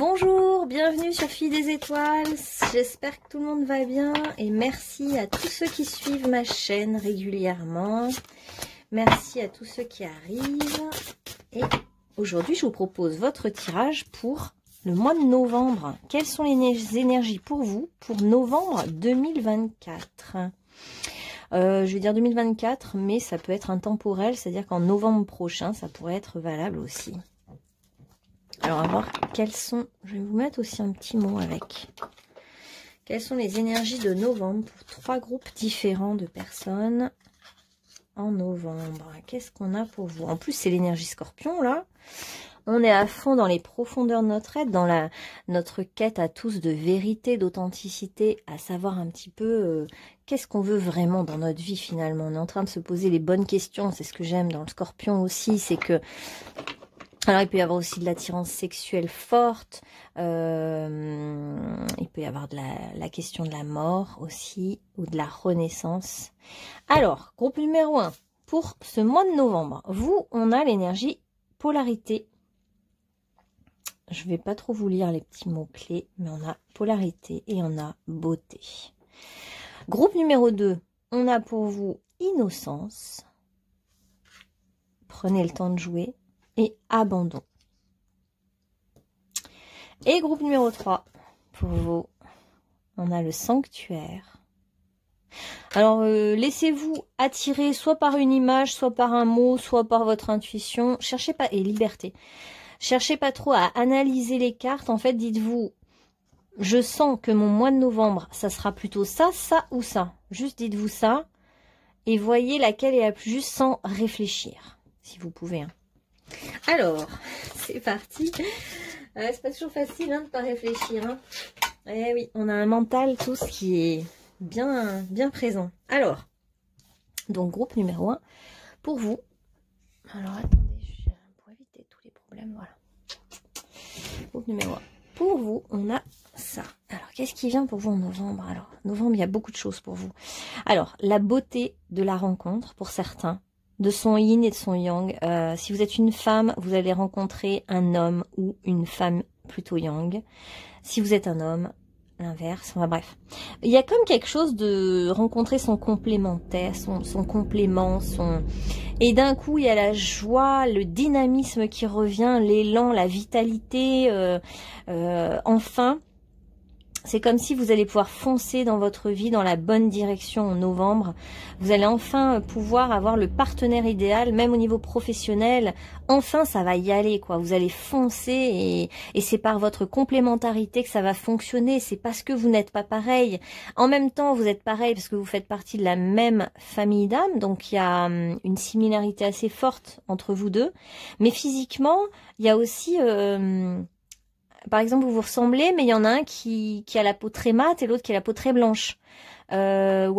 Bonjour, bienvenue sur Filles des Étoiles, j'espère que tout le monde va bien et merci à tous ceux qui suivent ma chaîne régulièrement, merci à tous ceux qui arrivent et aujourd'hui je vous propose votre tirage pour le mois de novembre. Quelles sont les énergies pour vous pour novembre 2024 ? Je vais dire 2024, mais ça peut être intemporel, c'est-à-dire qu'en novembre prochain, ça pourrait être valable aussi. Alors, on va voir quelles sont... Je vais vous mettre aussi un petit mot avec. Quelles sont les énergies de novembre pour 3 groupes différents de personnes en novembre? Qu'est-ce qu'on a pour vous? En plus, c'est l'énergie scorpion, là. On est à fond dans les profondeurs de notre être, dans notre quête à tous de vérité, d'authenticité, à savoir un petit peu qu'est-ce qu'on veut vraiment dans notre vie finalement. On est en train de se poser les bonnes questions, c'est ce que j'aime dans le scorpion aussi, c'est que... Alors, il peut y avoir aussi de l'attirance sexuelle forte, il peut y avoir de la question de la mort aussi, ou de la renaissance. Alors, groupe numéro 1, pour ce mois de novembre, vous, on a l'énergie polarité. Je ne vais pas trop vous lire les petits mots-clés, mais on a polarité et on a beauté. Groupe numéro 2, on a pour vous innocence. Prenez le temps de jouer. Et abandon. Et groupe numéro 3, pour vous, on a le sanctuaire. Alors, laissez-vous attirer soit par une image, soit par un mot, soit par votre intuition. Cherchez pas, et liberté. Cherchez pas trop à analyser les cartes. En fait, dites-vous, je sens que mon mois de novembre, ça sera plutôt ça, ça ou ça. Juste dites-vous ça. Et voyez laquelle est la plus juste sans réfléchir. Si vous pouvez, hein. Alors, c'est parti. C'est pas toujours facile hein, de ne pas réfléchir. Hein. Eh oui, on a un mental tous qui est bien présent. Alors, donc groupe numéro 1, pour vous. Alors, attendez, pour éviter tous les problèmes, voilà. Groupe numéro 1. Pour vous, on a ça. Alors, qu'est-ce qui vient pour vous en novembre? Alors, novembre, il y a beaucoup de choses pour vous. Alors, la beauté de la rencontre pour certains. De son yin et de son yang. Si vous êtes une femme, vous allez rencontrer un homme ou une femme plutôt yang. Si vous êtes un homme, l'inverse. Enfin bref. Il y a comme quelque chose de rencontrer son complémentaire, son complément, et d'un coup, il y a la joie, le dynamisme qui revient, l'élan, la vitalité. Enfin, c'est comme si vous allez pouvoir foncer dans votre vie dans la bonne direction en novembre. Vous allez enfin pouvoir avoir le partenaire idéal, même au niveau professionnel. Enfin, ça va y aller, quoi. Vous allez foncer et c'est par votre complémentarité que ça va fonctionner. C'est parce que vous n'êtes pas pareil. En même temps, vous êtes pareil parce que vous faites partie de la même famille d'âmes. Donc, il y a une similarité assez forte entre vous deux. Mais physiquement, il y a aussi... par exemple, vous vous ressemblez, mais il y en a un qui a la peau très mate et l'autre qui a la peau très blanche. Ou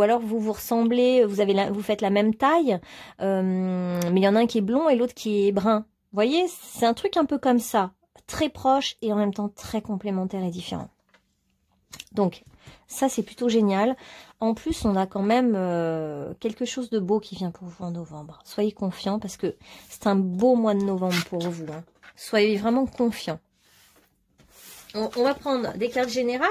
alors vous vous ressemblez, vous faites la même taille, mais il y en a un qui est blond et l'autre qui est brun. Vous voyez, c'est un truc un peu comme ça, très proche et en même temps très complémentaire et différent. Donc, ça c'est plutôt génial. En plus, on a quand même quelque chose de beau qui vient pour vous en novembre. Soyez confiants parce que c'est un beau mois de novembre pour vous. Hein. Soyez vraiment confiants. On va prendre des cartes générales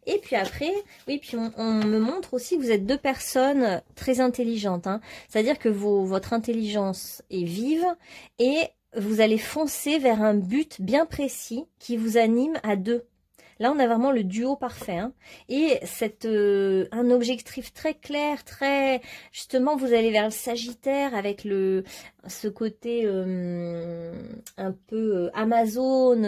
et puis après, oui, puis on me montre aussi que vous êtes deux personnes très intelligentes. Hein. C'est-à-dire que votre intelligence est vive et vous allez foncer vers un but bien précis qui vous anime à deux. Là, on a vraiment le duo parfait. Hein. Et un objectif très clair, très... Justement, vous allez vers le Sagittaire avec ce côté un peu Amazon,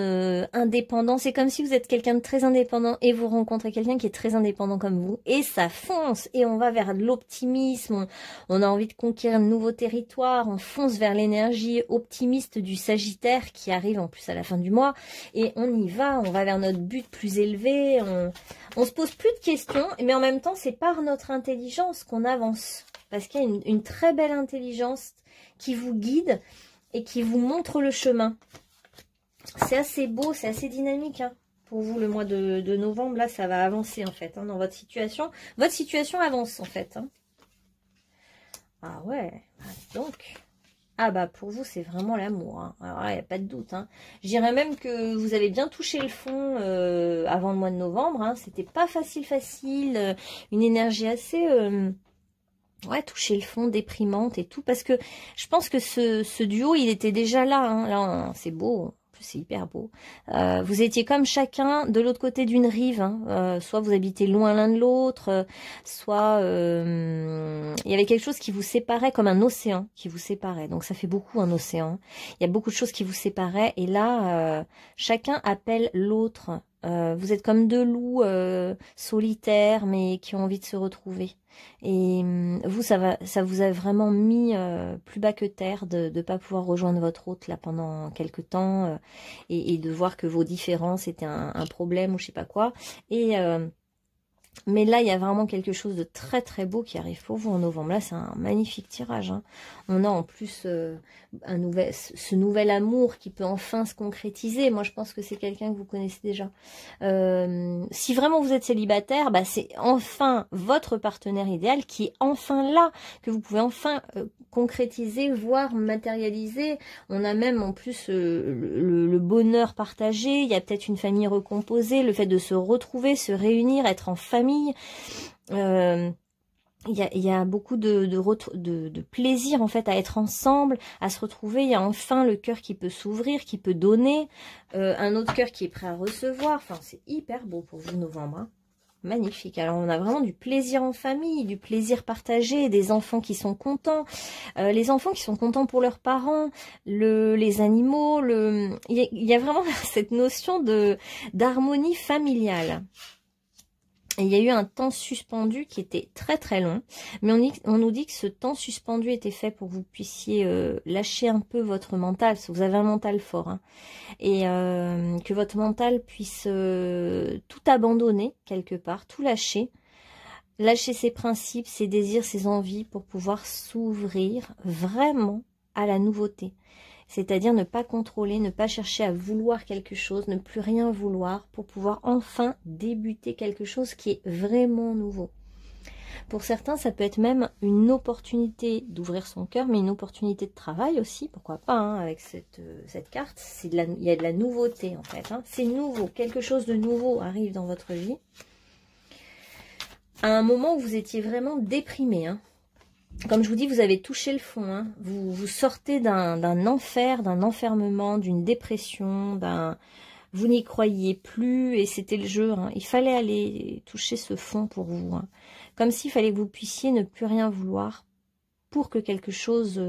indépendant. C'est comme si vous êtes quelqu'un de très indépendant et vous rencontrez quelqu'un qui est très indépendant comme vous. Et ça fonce et on va vers de l'optimisme. On a envie de conquérir de nouveaux territoires. On fonce vers l'énergie optimiste du Sagittaire qui arrive en plus à la fin du mois. Et on y va, on va vers notre but plus élevé. On se pose plus de questions. Mais en même temps, c'est par notre intelligence qu'on avance. Parce qu'il y a une très belle intelligence qui vous guide et qui vous montre le chemin. C'est assez beau, c'est assez dynamique hein, pour vous le mois de novembre. Là, ça va avancer en fait hein, dans votre situation. Votre situation avance en fait. Hein. Ah ouais, donc Ah bah pour vous c'est vraiment l'amour, hein. Alors là il n'y a pas de doute, hein. Je dirais même que vous avez bien touché le fond avant le mois de novembre, hein. C'était pas facile, une énergie assez ouais, toucher le fond, déprimante et tout, parce que je pense que ce duo il était déjà là, hein. Là c'est beau. C'est hyper beau. Vous étiez comme chacun de l'autre côté d'une rive, hein. Soit vous habitez loin l'un de l'autre, soit il y avait quelque chose qui vous séparait, comme un océan qui vous séparait. Donc ça fait beaucoup un océan. Il y a beaucoup de choses qui vous séparaient et là, chacun appelle l'autre. Vous êtes comme deux loups solitaires mais qui ont envie de se retrouver. Et vous, ça vous a vraiment mis plus bas que terre de ne pas pouvoir rejoindre votre hôte là pendant quelques temps et de voir que vos différences étaient un problème ou je sais pas quoi. Mais là, il y a vraiment quelque chose de très très beau qui arrive pour vous en novembre. Là, c'est un magnifique tirage, hein. On a en plus ce nouvel amour qui peut enfin se concrétiser. Moi, je pense que c'est quelqu'un que vous connaissez déjà. Si vraiment vous êtes célibataire, bah, c'est enfin votre partenaire idéal qui est enfin là, que vous pouvez enfin concrétiser, voire matérialiser. On a même en plus le bonheur partagé. Il y a peut-être une famille recomposée, le fait de se retrouver, se réunir, être en famille. Il y a beaucoup de plaisir en fait à être ensemble, à se retrouver. Il y a enfin le cœur qui peut s'ouvrir, qui peut donner, un autre cœur qui est prêt à recevoir. Enfin, c'est hyper beau pour vous novembre, hein. Magnifique. Alors on a vraiment du plaisir en famille, du plaisir partagé, des enfants qui sont contents, les enfants qui sont contents pour leurs parents, les animaux, il y a vraiment cette notion d'harmonie familiale. Et il y a eu un temps suspendu qui était très très long, mais on nous dit que ce temps suspendu était fait pour que vous puissiez lâcher un peu votre mental, parce que vous avez un mental fort, hein, et que votre mental puisse tout abandonner quelque part, tout lâcher, lâcher ses principes, ses désirs, ses envies pour pouvoir s'ouvrir vraiment à la nouveauté. C'est-à-dire ne pas contrôler, ne pas chercher à vouloir quelque chose, ne plus rien vouloir pour pouvoir enfin débuter quelque chose qui est vraiment nouveau. Pour certains, ça peut être même une opportunité d'ouvrir son cœur, mais une opportunité de travail aussi, pourquoi pas, hein, avec cette carte. Il y a de la nouveauté en fait, hein. C'est nouveau, quelque chose de nouveau arrive dans votre vie. À un moment où vous étiez vraiment déprimé, hein. Comme je vous dis, vous avez touché le fond, hein. Vous sortez d'un enfer, d'un enfermement, d'une dépression, vous n'y croyiez plus et c'était le jeu, hein. Il fallait aller toucher ce fond pour vous, hein. Comme s'il fallait que vous puissiez ne plus rien vouloir pour que quelque chose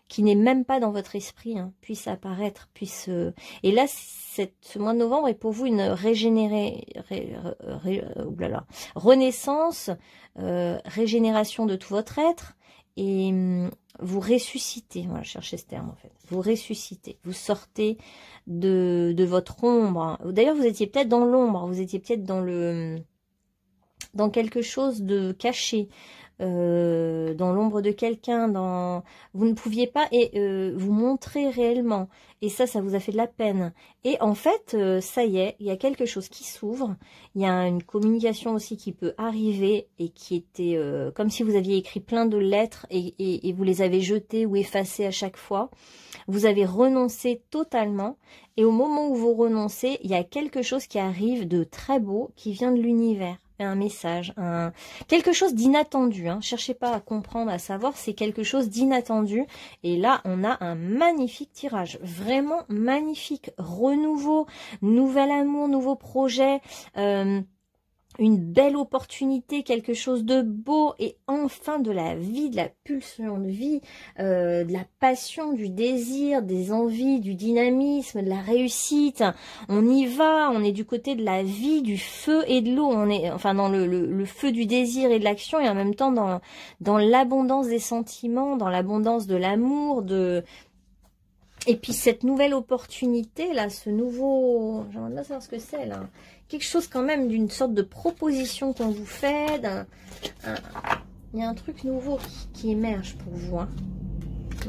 qui n'est même pas dans votre esprit, hein, puisse apparaître, puisse... Et là, ce mois de novembre est pour vous une renaissance, régénération de tout votre être, et vous ressuscitez, voilà, je cherchais ce terme en fait, vous ressuscitez, vous sortez de votre ombre. D'ailleurs, vous étiez peut-être dans l'ombre, vous étiez peut-être dans quelque chose de caché, dans l'ombre de quelqu'un, vous ne pouviez pas vous montrer réellement, et ça vous a fait de la peine. Et en fait, ça y est, il y a quelque chose qui s'ouvre, il y a une communication aussi qui peut arriver, et qui était comme si vous aviez écrit plein de lettres, et vous les avez jetées ou effacées à chaque fois. Vous avez renoncé totalement, et au moment où vous renoncez, il y a quelque chose qui arrive de très beau, qui vient de l'univers. Un message, quelque chose d'inattendu, hein. Cherchez pas à comprendre, à savoir, c'est quelque chose d'inattendu. Et là, on a un magnifique tirage, vraiment magnifique, renouveau, nouvel amour, nouveau projet, une belle opportunité, quelque chose de beau, et enfin de la vie, de la pulsion de vie, de la passion, du désir, des envies, du dynamisme, de la réussite. On y va, on est du côté de la vie, du feu et de l'eau. On est enfin dans le feu du désir et de l'action, et en même temps dans l'abondance des sentiments, dans l'abondance de l'amour, et puis cette nouvelle opportunité là, ce nouveau, j'aimerais bien savoir ce que c'est là, quelque chose quand même d'une sorte de proposition qu'on vous fait, il y a un truc nouveau qui émerge pour vous, hein.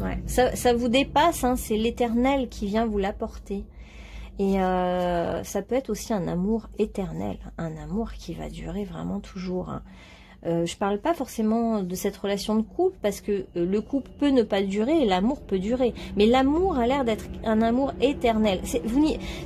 Ouais, ça vous dépasse, hein, c'est l'éternel qui vient vous l'apporter. Et ça peut être aussi un amour éternel, un amour qui va durer vraiment toujours, hein. Je parle pas forcément de cette relation de couple, parce que le couple peut ne pas durer et l'amour peut durer. Mais l'amour a l'air d'être un amour éternel.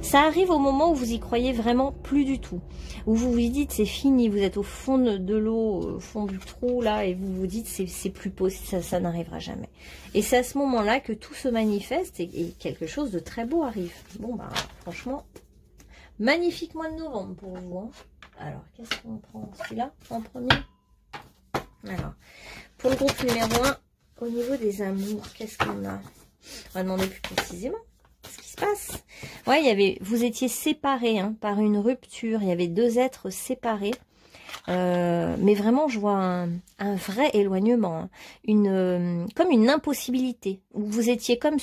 Ça arrive au moment où vous y croyez vraiment plus du tout. Où vous vous dites c'est fini, vous êtes au fond de l'eau, au fond du trou là, et vous vous dites c'est plus possible, ça n'arrivera jamais. Et c'est à ce moment-là que tout se manifeste et quelque chose de très beau arrive. Bon bah franchement, magnifique mois de novembre pour vous. Hein. Alors qu'est-ce qu'on prend, celui-là en premier? Alors, pour le groupe numéro 1, au niveau des amours, qu'est-ce qu'on a? On va demander plus précisément ce qui se passe. Ouais, vous étiez séparés hein, par une rupture. Il y avait deux êtres séparés. Mais vraiment, je vois un vrai éloignement. Hein. Comme une impossibilité. Où vous étiez comme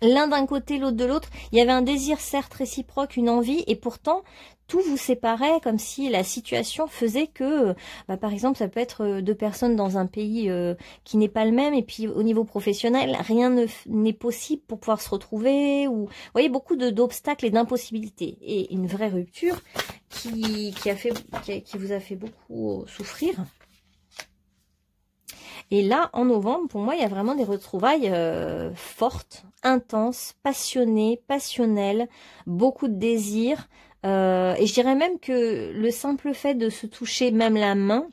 l'un d'un côté, l'autre de l'autre. Il y avait un désir certes réciproque, une envie, et pourtant tout vous séparait, comme si la situation faisait que, par exemple, ça peut être deux personnes dans un pays qui n'est pas le même, et puis au niveau professionnel, rien n'est possible pour pouvoir se retrouver, ou vous voyez, beaucoup d'obstacles et d'impossibilités, et une vraie rupture qui vous a fait beaucoup souffrir. Et là, en novembre, pour moi, il y a vraiment des retrouvailles fortes, intenses, passionnées, passionnelles, beaucoup de désirs. Et je dirais même que le simple fait de se toucher même la main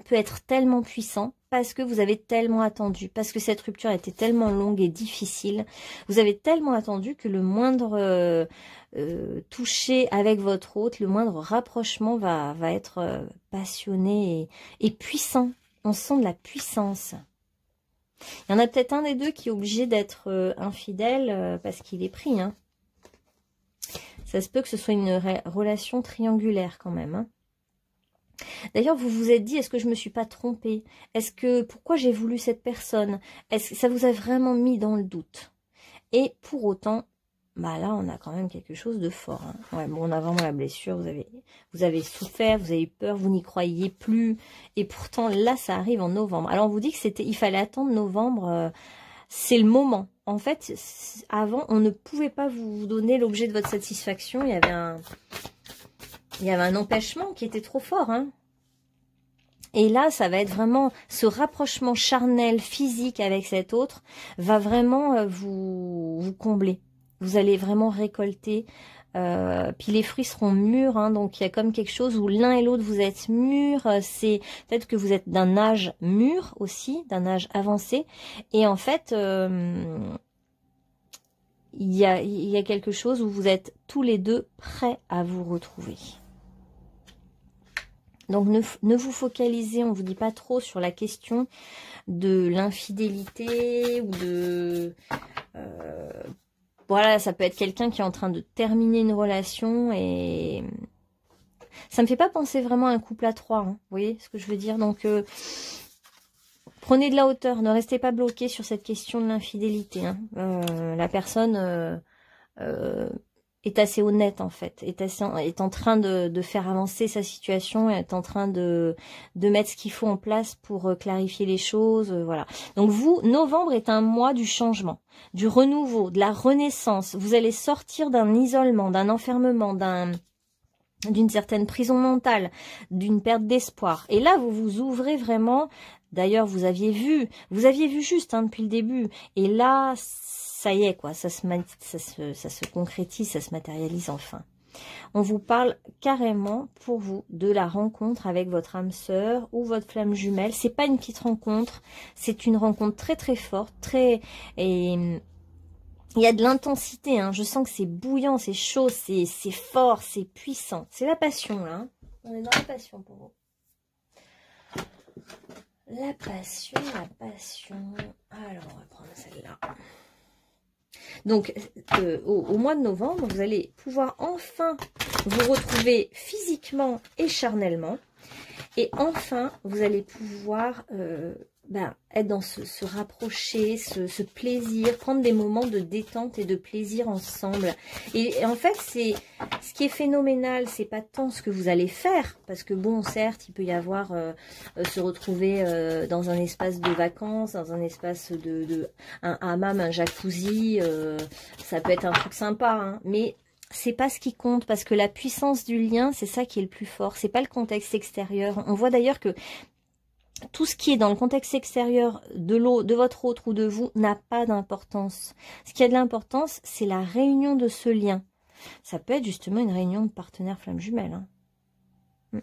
peut être tellement puissant parce que vous avez tellement attendu, parce que cette rupture a été tellement longue et difficile. Vous avez tellement attendu que le moindre toucher avec votre hôte, le moindre rapprochement va être passionné et puissant. On sent de la puissance. Il y en a peut-être un des deux qui est obligé d'être infidèle parce qu'il est pris. Hein. Ça se peut que ce soit une relation triangulaire quand même. Hein. D'ailleurs, vous vous êtes dit, est-ce que je me suis pas trompée? Pourquoi j'ai voulu cette personne? Est-ce que ça vous a vraiment mis dans le doute? Et pour autant, bah là, on a quand même quelque chose de fort. Hein. Ouais, bon, on a vraiment la blessure, vous avez souffert, vous avez eu peur, vous n'y croyiez plus. Et pourtant, là, ça arrive en novembre. Alors, on vous dit que il fallait attendre novembre, c'est le moment. En fait, avant, on ne pouvait pas vous donner l'objet de votre satisfaction. Il y avait un empêchement qui était trop fort. Hein. Et là, ça va être vraiment ce rapprochement charnel, physique avec cet autre, va vraiment vous combler. Vous allez vraiment récolter, puis les fruits seront mûrs, hein, donc il y a comme quelque chose où l'un et l'autre vous êtes mûrs, c'est peut-être que vous êtes d'un âge mûr aussi, d'un âge avancé, et en fait, il y a quelque chose où vous êtes tous les deux prêts à vous retrouver. Donc ne vous focalisez, on vous dit pas trop sur la question de l'infidélité ou de... voilà, ça peut être quelqu'un qui est en train de terminer une relation et ça me fait pas penser vraiment à un couple à trois. Hein, vous voyez ce que je veux dire? Donc, prenez de la hauteur, ne restez pas bloqué sur cette question de l'infidélité. Hein. La personne est assez honnête en fait, est en train de faire avancer sa situation, est en train de mettre ce qu'il faut en place pour clarifier les choses, voilà. Donc vous, novembre est un mois du changement, du renouveau, de la renaissance. Vous allez sortir d'un isolement, d'un enfermement, d'une certaine prison mentale, d'une perte d'espoir. Et là, vous vous ouvrez vraiment. D'ailleurs, vous aviez vu juste hein, depuis le début. Et là, ça y est, quoi, ça se concrétise, ça se matérialise enfin. On vous parle carrément pour vous de la rencontre avec votre âme sœur ou votre flamme jumelle. C'est pas une petite rencontre, c'est une rencontre très très forte, et il y a de l'intensité. Hein. Je sens que c'est bouillant, c'est chaud, c'est fort, c'est puissant. C'est la passion là. Hein. On est dans la passion pour vous. La passion, la passion. Alors on va prendre celle-là. Donc, au mois de novembre, vous allez pouvoir enfin vous retrouver physiquement et charnellement. Et enfin, vous allez pouvoir être dans se rapprocher, ce plaisir, prendre des moments de détente et de plaisir ensemble. Et en fait, ce qui est phénoménal, c'est pas tant ce que vous allez faire, parce que bon, certes, il peut y avoir se retrouver dans un espace de vacances, dans un espace un hammam, un jacuzzi, ça peut être un truc sympa, hein, mais c'est pas ce qui compte, parce que la puissance du lien, c'est ça qui est le plus fort. C'est pas le contexte extérieur. On voit d'ailleurs que tout ce qui est dans le contexte extérieur de votre autre ou de vous n'a pas d'importance. Ce qui a de l'importance, c'est la réunion de ce lien. Ça peut être justement une réunion de partenaires flammes jumelles. Hein.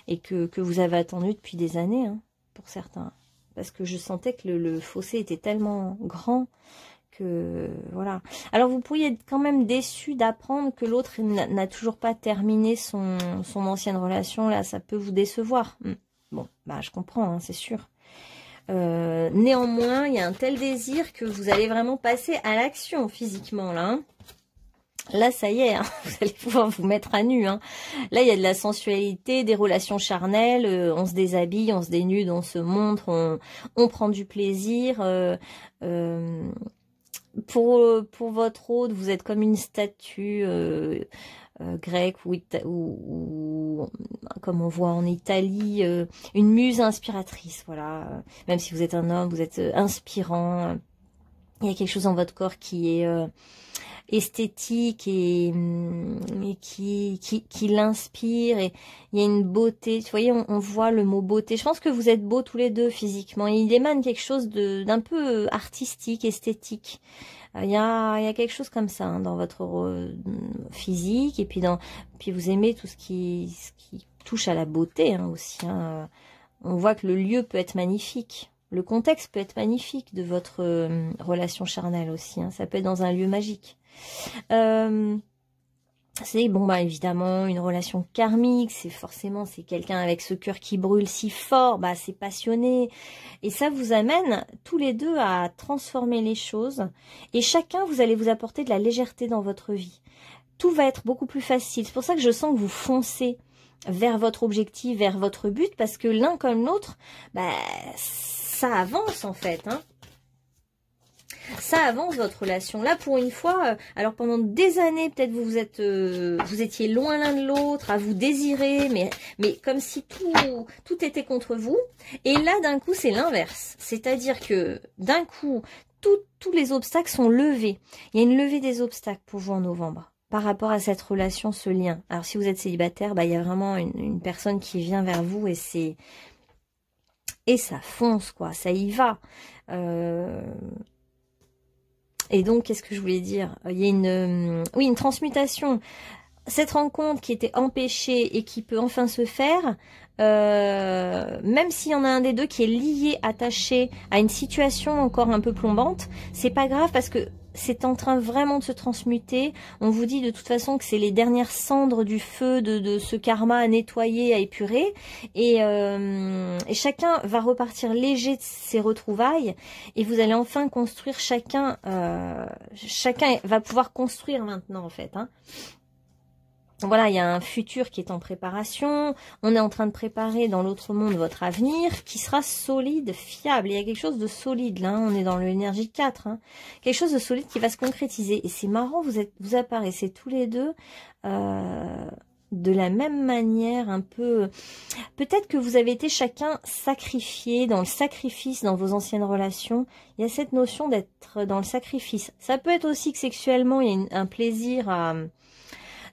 Et que vous avez attendu depuis des années, hein, pour certains. Parce que je sentais que le fossé était tellement grand que voilà. Alors vous pourriez être quand même déçu d'apprendre que l'autre n'a toujours pas terminé son ancienne relation. Là, ça peut vous décevoir. Bon, bah je comprends, hein, c'est sûr. Néanmoins, il y a un tel désir que vous allez vraiment passer à l'action physiquement, là. Hein. Là, ça y est, hein, vous allez pouvoir vous mettre à nu. Hein. Là, il y a de la sensualité, des relations charnelles, on se déshabille, on se dénude, on se montre, on prend du plaisir. Pour votre hôte, vous êtes comme une statue grecque ou comme on voit en Italie, une muse inspiratrice. Voilà. Même si vous êtes un homme, vous êtes inspirant. Il y a quelque chose dans votre corps qui est esthétique et qui l'inspire, et il y a une beauté. Vous voyez, on voit le mot beauté. Je pense que vous êtes beaux tous les deux physiquement. Il émane quelque chose d'un peu artistique, esthétique. Il y a quelque chose comme ça, hein, dans votre physique, et puis vous aimez tout ce qui touche à la beauté, hein, aussi. Hein. On voit que le lieu peut être magnifique. Le contexte peut être magnifique de votre relation charnelle aussi. Hein. Ça peut être dans un lieu magique. C'est bon, bah évidemment une relation karmique. C'est quelqu'un avec ce cœur qui brûle si fort. Bah c'est passionné. Et ça vous amène tous les deux à transformer les choses. Et chacun, vous allez vous apporter de la légèreté dans votre vie. Tout va être beaucoup plus facile. C'est pour ça que je sens que vous foncez vers votre objectif, vers votre but, parce que l'un comme l'autre, bah ça avance en fait, hein. Ça avance votre relation. Là, pour une fois, alors pendant des années, peut-être vous étiez loin l'un de l'autre, à vous désirer, mais comme si tout était contre vous. Et là, d'un coup, c'est l'inverse. C'est-à-dire que d'un coup, tous les obstacles sont levés. Il y a une levée des obstacles pour vous en novembre par rapport à cette relation, ce lien. Alors, si vous êtes célibataire, bah, il y a vraiment une personne qui vient vers vous et ça fonce, quoi. Ça y va. Et donc, qu'est-ce que je voulais dire? Il y a une transmutation. Cette rencontre qui était empêchée et qui peut enfin se faire, même s'il y en a un des deux qui est lié, attaché à une situation encore un peu plombante, c'est pas grave parce que c'est en train vraiment de se transmuter. On vous dit de toute façon que c'est les dernières cendres du feu de ce karma à nettoyer, à épurer. Et chacun va repartir léger de ses retrouvailles. Et vous allez enfin construire chacun va pouvoir construire maintenant en fait. Hein. Voilà, il y a un futur qui est en préparation. On est en train de préparer dans l'autre monde votre avenir qui sera solide, fiable. Il y a quelque chose de solide là. On est dans l'énergie 4. Hein. Quelque chose de solide qui va se concrétiser. Et c'est marrant, vous apparaissez tous les deux de la même manière, un peu. Peut-être que vous avez été chacun sacrifié dans le sacrifice dans vos anciennes relations. Il y a cette notion d'être dans le sacrifice. Ça peut être aussi que sexuellement, il y a un plaisir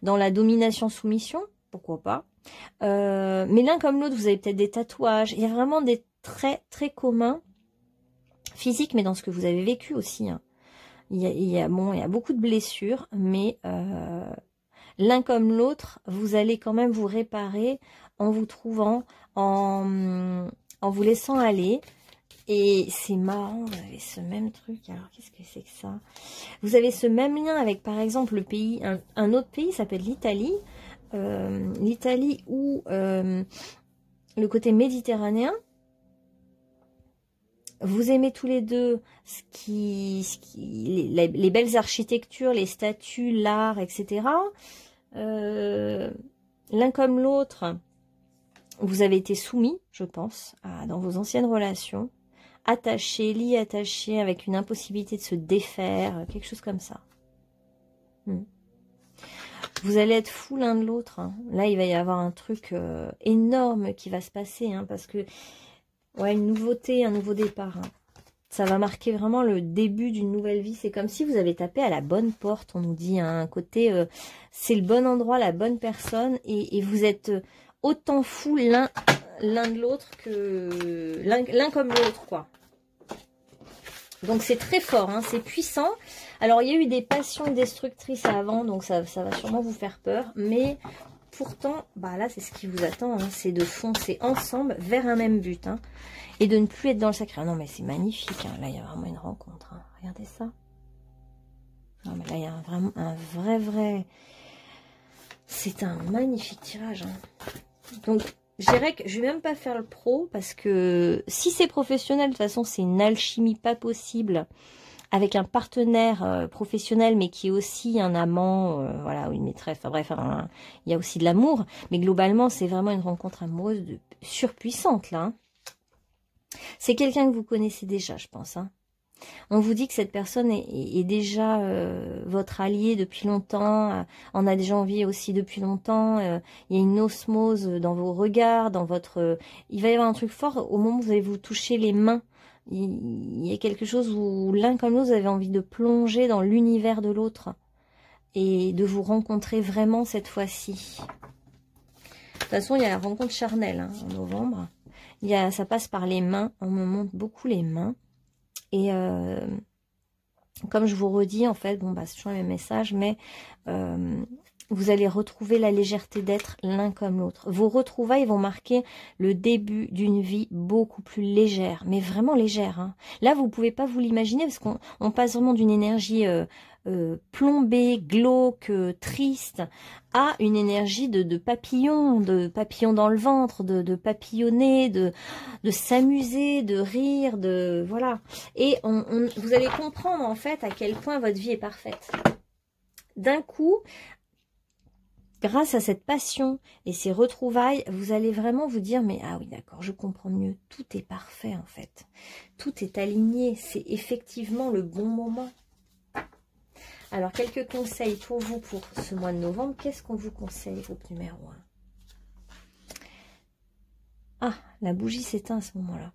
dans la domination-soumission, pourquoi pas. Mais l'un comme l'autre, vous avez peut-être des tatouages. Il y a vraiment des traits très communs, physiques, mais dans ce que vous avez vécu aussi. Hein. Il y a beaucoup de blessures, mais l'un comme l'autre, vous allez quand même vous réparer en vous trouvant, en vous laissant aller. Et c'est marrant, vous avez ce même truc. Alors, qu'est-ce que c'est que ça? Vous avez ce même lien avec, par exemple, le pays, un autre pays s'appelle l'Italie. L'Italie ou le côté méditerranéen. Vous aimez tous les deux les belles architectures, les statues, l'art, etc. L'un comme l'autre, vous avez été soumis, je pense, dans vos anciennes relations. Attaché, lié, attaché, avec une impossibilité de se défaire, quelque chose comme ça. Vous allez être fous l'un de l'autre. Hein. Là, il va y avoir un truc énorme qui va se passer, hein, parce que, ouais, une nouveauté, un nouveau départ. Hein. Ça va marquer vraiment le début d'une nouvelle vie. C'est comme si vous avez tapé à la bonne porte, on nous dit. Hein, un côté, c'est le bon endroit, la bonne personne. Et vous êtes autant fous l'un de l'autre que... L'un comme l'autre, quoi. Donc c'est très fort, hein, c'est puissant. Alors il y a eu des passions destructrices avant, donc ça va sûrement vous faire peur. Mais pourtant, bah là c'est ce qui vous attend, hein, c'est de foncer ensemble vers un même but. Hein, et de ne plus être dans le sacré. Non mais c'est magnifique, hein, là il y a vraiment une rencontre. Hein. Regardez ça. Non mais là il y a vraiment un vrai... C'est un magnifique tirage. Hein. Donc... Je dirais que je vais même pas faire le pro parce que si c'est professionnel, de toute façon, c'est une alchimie pas possible avec un partenaire professionnel, mais qui est aussi un amant, voilà, ou une maîtresse. Enfin bref, il y a aussi de l'amour, mais globalement, c'est vraiment une rencontre amoureuse surpuissante là. Hein. C'est quelqu'un que vous connaissez déjà, je pense. Hein. On vous dit que cette personne est déjà votre allié depuis longtemps, en a déjà envie aussi depuis longtemps. Il y a une osmose dans vos regards, dans votre... il va y avoir un truc fort au moment où vous allez vous toucher les mains. Il y a quelque chose où l'un comme l'autre, vous avez envie de plonger dans l'univers de l'autre et de vous rencontrer vraiment cette fois-ci. De toute façon, il y a la rencontre charnelle hein, en novembre. Ça passe par les mains, on me montre beaucoup les mains. Et comme je vous redis, en fait, bon, bah, c'est toujours le même message, mais vous allez retrouver la légèreté d'être l'un comme l'autre. Vos retrouvailles vont marquer le début d'une vie beaucoup plus légère, mais vraiment légère. Hein. Là, vous ne pouvez pas vous l'imaginer parce qu'on passe vraiment d'une énergie plombée, glauque, triste, à une énergie de papillon dans le ventre, de papillonner, de s'amuser, de rire, de voilà. Et vous allez comprendre en fait à quel point votre vie est parfaite. D'un coup, grâce à cette passion et ces retrouvailles, vous allez vraiment vous dire, mais ah oui d'accord, je comprends mieux, tout est parfait en fait. Tout est aligné, c'est effectivement le bon moment. Alors, quelques conseils pour vous pour ce mois de novembre. Qu'est-ce qu'on vous conseille, groupe numéro 1? Ah, la bougie s'éteint à ce moment-là.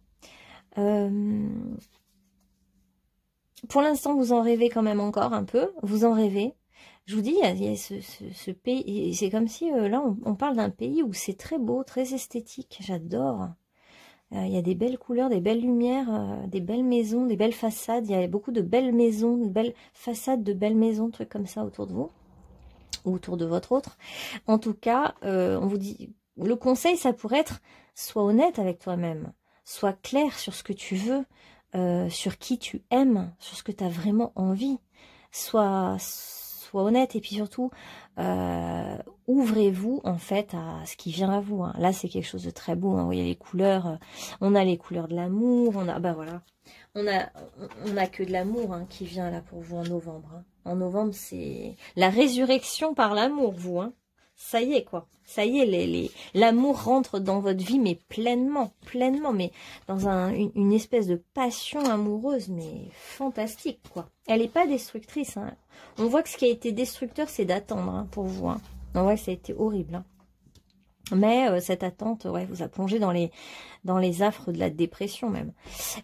Pour l'instant, vous en rêvez quand même encore un peu. Vous en rêvez. Je vous dis, il y a ce pays. C'est comme si, là, on parle d'un pays où c'est très beau, très esthétique. J'adore. Il y a des belles couleurs, des belles lumières, des belles maisons, des belles façades. Il y a beaucoup de belles maisons, de belles façades de belles maisons, trucs comme ça autour de vous ou autour de votre autre. En tout cas, on vous dit, le conseil, ça pourrait être, sois honnête avec toi-même, sois clair sur ce que tu veux, sur qui tu aimes, sur ce que tu as vraiment envie. Sois honnête et puis surtout, ouvrez-vous en fait à ce qui vient à vous. Hein. Là, c'est quelque chose de très beau. Hein. Vous voyez les couleurs, on a les couleurs de l'amour, on a, bah voilà, on a que de l'amour hein, qui vient là pour vous en novembre. Hein. En novembre, c'est la résurrection par l'amour, vous. Hein. Ça y est, quoi. Ça y est, l'amour rentre dans votre vie, mais pleinement, mais dans une espèce de passion amoureuse, mais fantastique, quoi. Elle n'est pas destructrice, hein. On voit que ce qui a été destructeur, c'est d'attendre, hein, pour vous, hein. On voit que ça a été horrible, hein. Mais cette attente, ouais, vous a plongé dans les affres de la dépression même.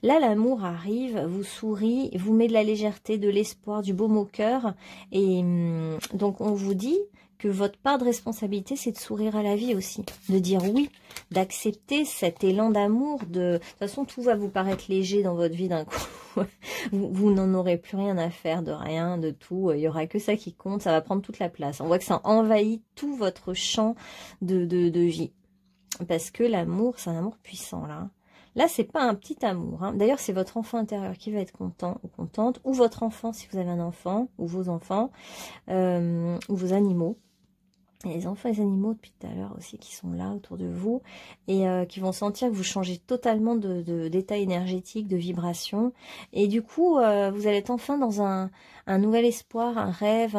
Là, l'amour arrive, vous sourit, vous met de la légèreté, de l'espoir, du baume au cœur. Et donc, on vous dit que votre part de responsabilité, c'est de sourire à la vie aussi. De dire oui, d'accepter cet élan d'amour. De toute façon, tout va vous paraître léger dans votre vie d'un coup. Vous n'en aurez plus rien à faire de rien, de tout. Il n'y aura que ça qui compte. Ça va prendre toute la place. On voit que ça envahit tout votre champ de vie. Parce que l'amour, c'est un amour puissant, là. Là, c'est pas un petit amour. Hein. D'ailleurs, c'est votre enfant intérieur qui va être content ou contente. Ou votre enfant, si vous avez un enfant. Ou vos enfants. Ou vos animaux. Il y a les enfants et les animaux depuis tout à l'heure aussi qui sont là autour de vous et qui vont sentir que vous changez totalement d'état énergétique, de vibration. Et du coup, vous allez être enfin dans un nouvel espoir, un rêve,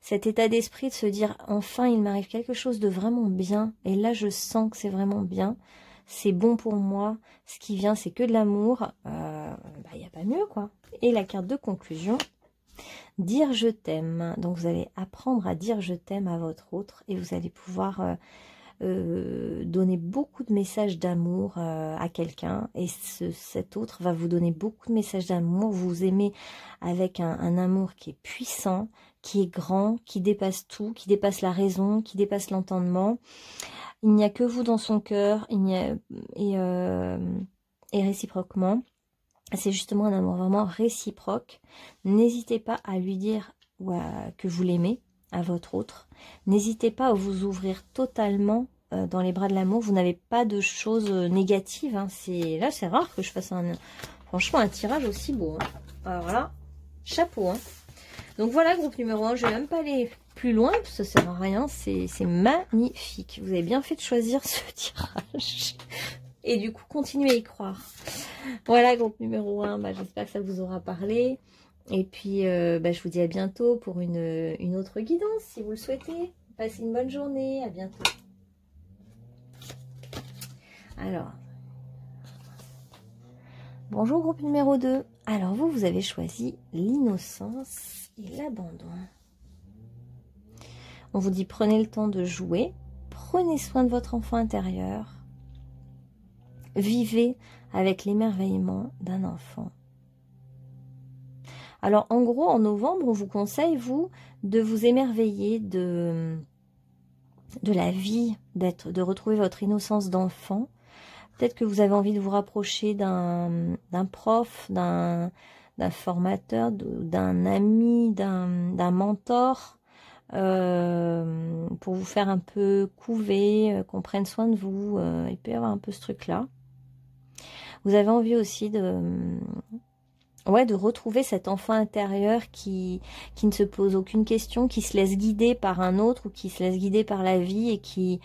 cet état d'esprit de se dire enfin il m'arrive quelque chose de vraiment bien. Et là, je sens que c'est vraiment bien. C'est bon pour moi. Ce qui vient, c'est que de l'amour. Il n'y a pas mieux, quoi. Et la carte de conclusion. Dire je t'aime. Donc vous allez apprendre à dire je t'aime à votre autre et vous allez pouvoir donner beaucoup de messages d'amour à quelqu'un, et cet autre va vous donner beaucoup de messages d'amour. Vous aimez avec un amour qui est puissant, qui est grand, qui dépasse tout, qui dépasse la raison, qui dépasse l'entendement. Il n'y a que vous dans son cœur, et réciproquement. C'est justement un amour vraiment réciproque. N'hésitez pas à lui dire que vous l'aimez à votre autre. N'hésitez pas à vous ouvrir totalement dans les bras de l'amour. Vous n'avez pas de choses négatives. Hein. Là, c'est rare que je fasse franchement un tirage aussi beau. Hein. Alors là, chapeau. Hein. Donc voilà, groupe numéro 1. Je ne vais même pas aller plus loin, parce que ça ne sert à rien. C'est magnifique. Vous avez bien fait de choisir ce tirage. Et du coup, continuez à y croire. Voilà, groupe numéro 1. J'espère que ça vous aura parlé. Et puis, je vous dis à bientôt pour une autre guidance, si vous le souhaitez. Passez une bonne journée. À bientôt. Alors, bonjour, groupe numéro 2. Alors, vous avez choisi l'innocence et l'abandon. On vous dit, prenez le temps de jouer. Prenez soin de votre enfant intérieur. Vivez avec l'émerveillement d'un enfant. Alors, en gros, en novembre, on vous conseille, vous, de vous émerveiller de la vie, de retrouver votre innocence d'enfant. Peut-être que vous avez envie de vous rapprocher d'un prof, d'un formateur, d'un ami, d'un mentor, pour vous faire un peu couver, qu'on prenne soin de vous. Il peut y avoir un peu ce truc-là. Vous avez envie aussi de retrouver cet enfant intérieur qui ne se pose aucune question, qui se laisse guider par un autre ou qui se laisse guider par la vie et qui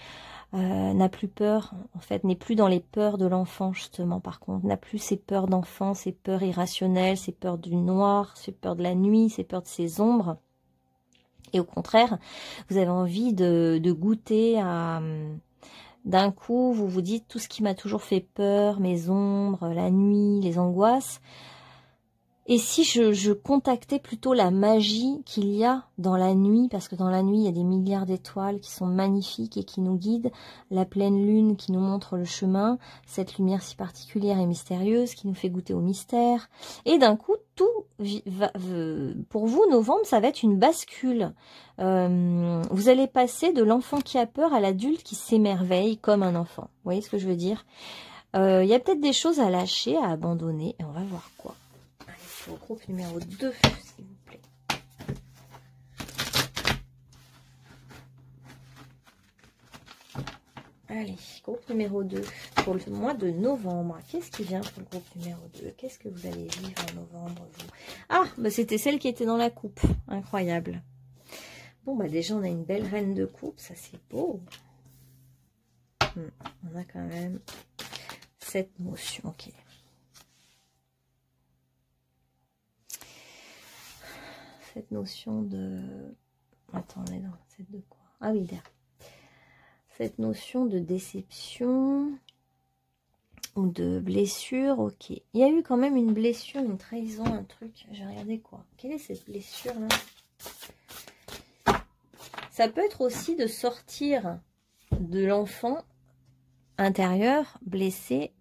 n'a plus peur, en fait, n'est plus dans les peurs de l'enfant, justement, par contre, n'a plus ces peurs d'enfant, ces peurs irrationnelles, ces peurs du noir, ces peurs de la nuit, ces peurs de ses ombres. Et au contraire, vous avez envie de goûter à... D'un coup, vous vous dites, tout ce qui m'a toujours fait peur, mes ombres, la nuit, les angoisses, et si je contactais plutôt la magie qu'il y a dans la nuit, parce que dans la nuit, il y a des milliards d'étoiles qui sont magnifiques et qui nous guident, la pleine lune qui nous montre le chemin, cette lumière si particulière et mystérieuse qui nous fait goûter au mystère. Et d'un coup, pour vous, novembre, ça va être une bascule. Vous allez passer de l'enfant qui a peur à l'adulte qui s'émerveille comme un enfant. Vous voyez ce que je veux dire? Il y a peut-être des choses à lâcher, à abandonner, et on va voir quoi. Au groupe numéro 2, s'il vous plaît. Allez, groupe numéro 2 pour le mois de novembre. Qu'est-ce qui vient pour le groupe numéro 2? Qu'est-ce que vous allez vivre en novembre, vous? Ah, c'était celle qui était dans la coupe. Incroyable. Bon, déjà, on a une belle reine de coupe. Ça, c'est beau. On a quand même cette motion. Ok. Cette notion de... Attendez, non, c'est de quoi? Ah oui, derrière. Cette notion de déception ou de blessure, ok. Il y a eu quand même une blessure, une trahison, un truc. J'ai regardé quoi. Quelle est cette blessure-là? Ça peut être aussi de sortir de l'enfant intérieur blessé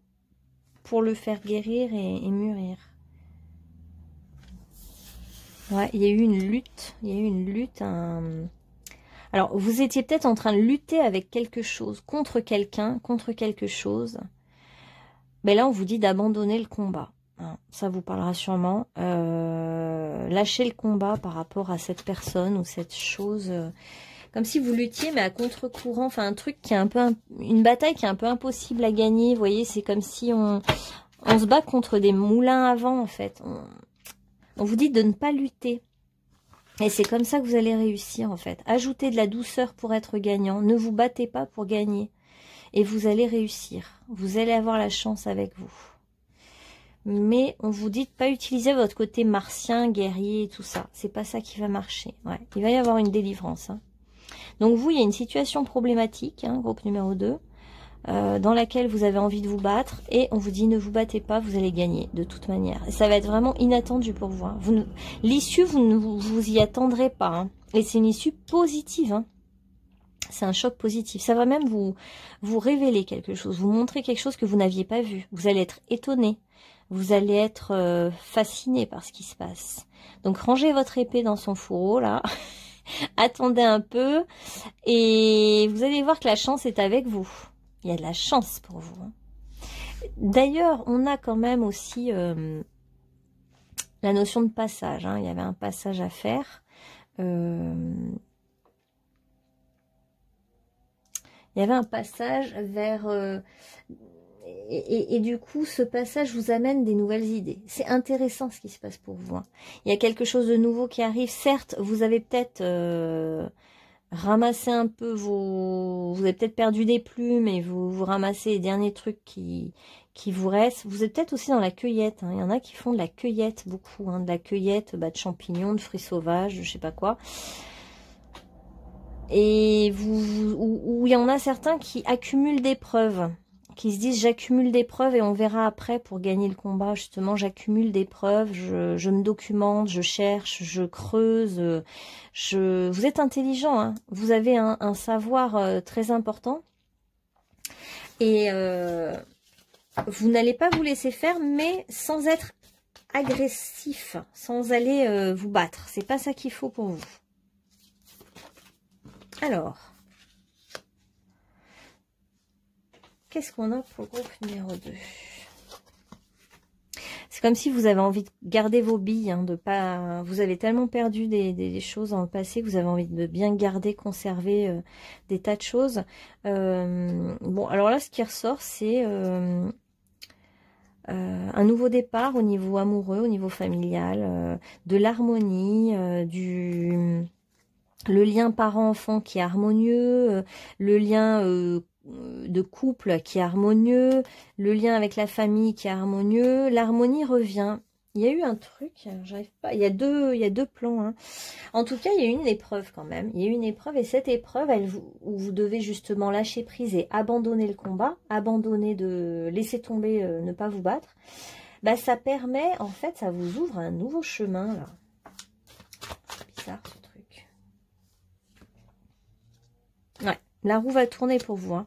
pour le faire guérir et mûrir. Ouais, il y a eu une lutte. Il y a eu une lutte. Alors, vous étiez peut-être en train de lutter avec quelque chose, contre quelqu'un, contre quelque chose. Mais là, on vous dit d'abandonner le combat. Hein, ça vous parlera sûrement. Lâchez le combat par rapport à cette personne ou cette chose. Comme si vous luttiez, mais à contre-courant. Enfin, un truc qui est un peu... Une bataille qui est un peu impossible à gagner. Vous voyez, c'est comme si on se bat contre des moulins à vent, en fait. On vous dit de ne pas lutter. Et c'est comme ça que vous allez réussir, en fait. Ajoutez de la douceur pour être gagnant. Ne vous battez pas pour gagner. Et vous allez réussir. Vous allez avoir la chance avec vous. Mais on vous dit de pas utiliser votre côté martien, guerrier et tout ça. C'est pas ça qui va marcher. Ouais. Il va y avoir une délivrance. Hein. Donc vous, il y a une situation problématique, hein, groupe numéro 2. Dans laquelle vous avez envie de vous battre et on vous dit ne vous battez pas, vous allez gagner de toute manière. Et ça va être vraiment inattendu pour vous. Hein. L'issue, vous ne vous y attendrez pas. Hein. Et c'est une issue positive. Hein. C'est un choc positif. Ça va même vous révéler quelque chose, vous montrer quelque chose que vous n'aviez pas vu. Vous allez être étonné. Vous allez être fasciné par ce qui se passe. Donc, rangez votre épée dans son fourreau, là. Attendez un peu. Et vous allez voir que la chance est avec vous. Il y a de la chance pour vous. D'ailleurs, on a quand même aussi la notion de passage. Hein. Il y avait un passage à faire. Il y avait un passage vers... et du coup, ce passage vous amène des nouvelles idées. C'est intéressant ce qui se passe pour vous. Hein. Il y a quelque chose de nouveau qui arrive. Certes, vous avez peut-être ramassé un peu vos... Vous avez peut-être perdu des plumes et vous ramassez les derniers trucs qui vous restent. Vous êtes peut-être aussi dans la cueillette. Hein. Il y en a qui font de la cueillette beaucoup. Hein. De la cueillette de champignons, de fruits sauvages, je sais pas quoi. Et ou il y en a certains qui accumulent des preuves, qui se disent j'accumule des preuves et on verra après pour gagner le combat. Justement, j'accumule des preuves, je me documente, je cherche, je creuse. Vous êtes intelligent, hein. Vous avez un savoir très important et vous n'allez pas vous laisser faire, mais sans être agressif, sans aller vous battre. C'est pas ça qu'il faut pour vous. Alors, qu'est-ce qu'on a pour le groupe numéro 2? C'est comme si vous avez envie de garder vos billes, hein, de pas. Vous avez tellement perdu des choses dans le passé que vous avez envie de bien garder, conserver des tas de choses. Bon, alors là, ce qui ressort, c'est un nouveau départ au niveau amoureux, au niveau familial, de l'harmonie, le lien parent-enfant qui est harmonieux, le lien de couple qui est harmonieux, le lien avec la famille qui est harmonieux, l'harmonie revient. Il y a eu un truc, j'arrive pas, il y a deux plans. Hein. En tout cas, il y a eu une épreuve quand même. Il y a eu une épreuve et cette épreuve, où vous devez justement lâcher prise et abandonner le combat, abandonner de laisser tomber, ne pas vous battre. Bah, ça permet, en fait, ça vous ouvre un nouveau chemin là. C'est bizarre ce truc. Ouais, la roue va tourner pour vous. Hein.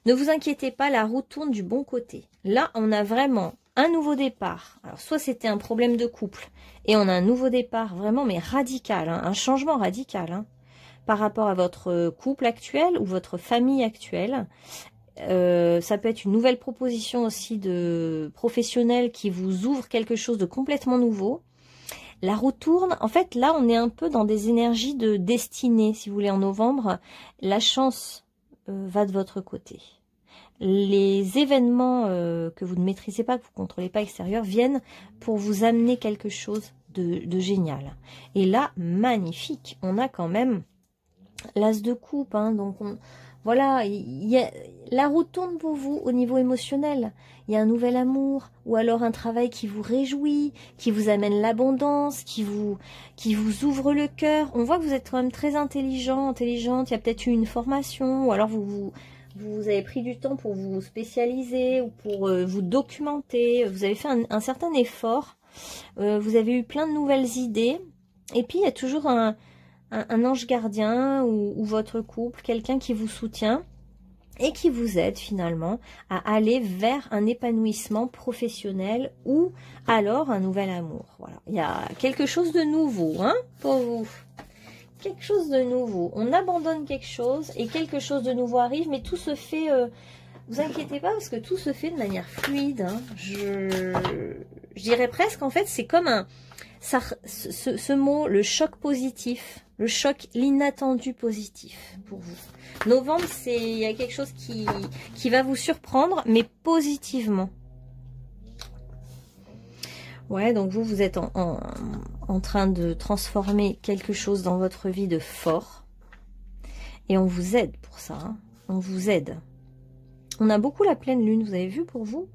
Ne vous inquiétez pas, la roue tourne du bon côté. Là, on a vraiment un nouveau départ. Alors, soit c'était un problème de couple, et on a un nouveau départ vraiment, mais radical, hein, un changement radical, hein, par rapport à votre couple actuel ou votre famille actuelle. Ça peut être une nouvelle proposition aussi de professionnel qui vous ouvre quelque chose de complètement nouveau. La roue tourne. En fait, là, on est un peu dans des énergies de destinée, si vous voulez, en novembre. La chance va de votre côté. Les événements que vous ne maîtrisez pas, que vous ne contrôlez pas extérieurs, viennent pour vous amener quelque chose de génial. Et là, magnifique. On a quand même l'as de coupe. Hein, donc, voilà, la roue tourne pour vous au niveau émotionnel. Il y a un nouvel amour ou alors un travail qui vous réjouit, qui vous amène l'abondance, qui vous ouvre le cœur. On voit que vous êtes quand même très intelligente. Il y a peut-être eu une formation ou alors vous avez pris du temps pour vous spécialiser ou pour vous documenter. Vous avez fait un certain effort. Vous avez eu plein de nouvelles idées. Et puis, il y a toujours un ange gardien ou votre couple, quelqu'un qui vous soutient et qui vous aide finalement à aller vers un épanouissement professionnel ou alors un nouvel amour. Voilà, il y a quelque chose de nouveau hein, pour vous. Quelque chose de nouveau. On abandonne quelque chose et quelque chose de nouveau arrive, mais tout se fait... vous inquiétez pas parce que tout se fait de manière fluide. Hein. Je dirais presque, en fait, c'est comme ce mot, le choc positif, le choc, l'inattendu positif pour vous. Novembre, il y a quelque chose qui va vous surprendre, mais positivement. Ouais, donc vous êtes en train de transformer quelque chose dans votre vie de fort. Et on vous aide pour ça. Hein. On vous aide. On a beaucoup la pleine lune, vous avez vu pour vous.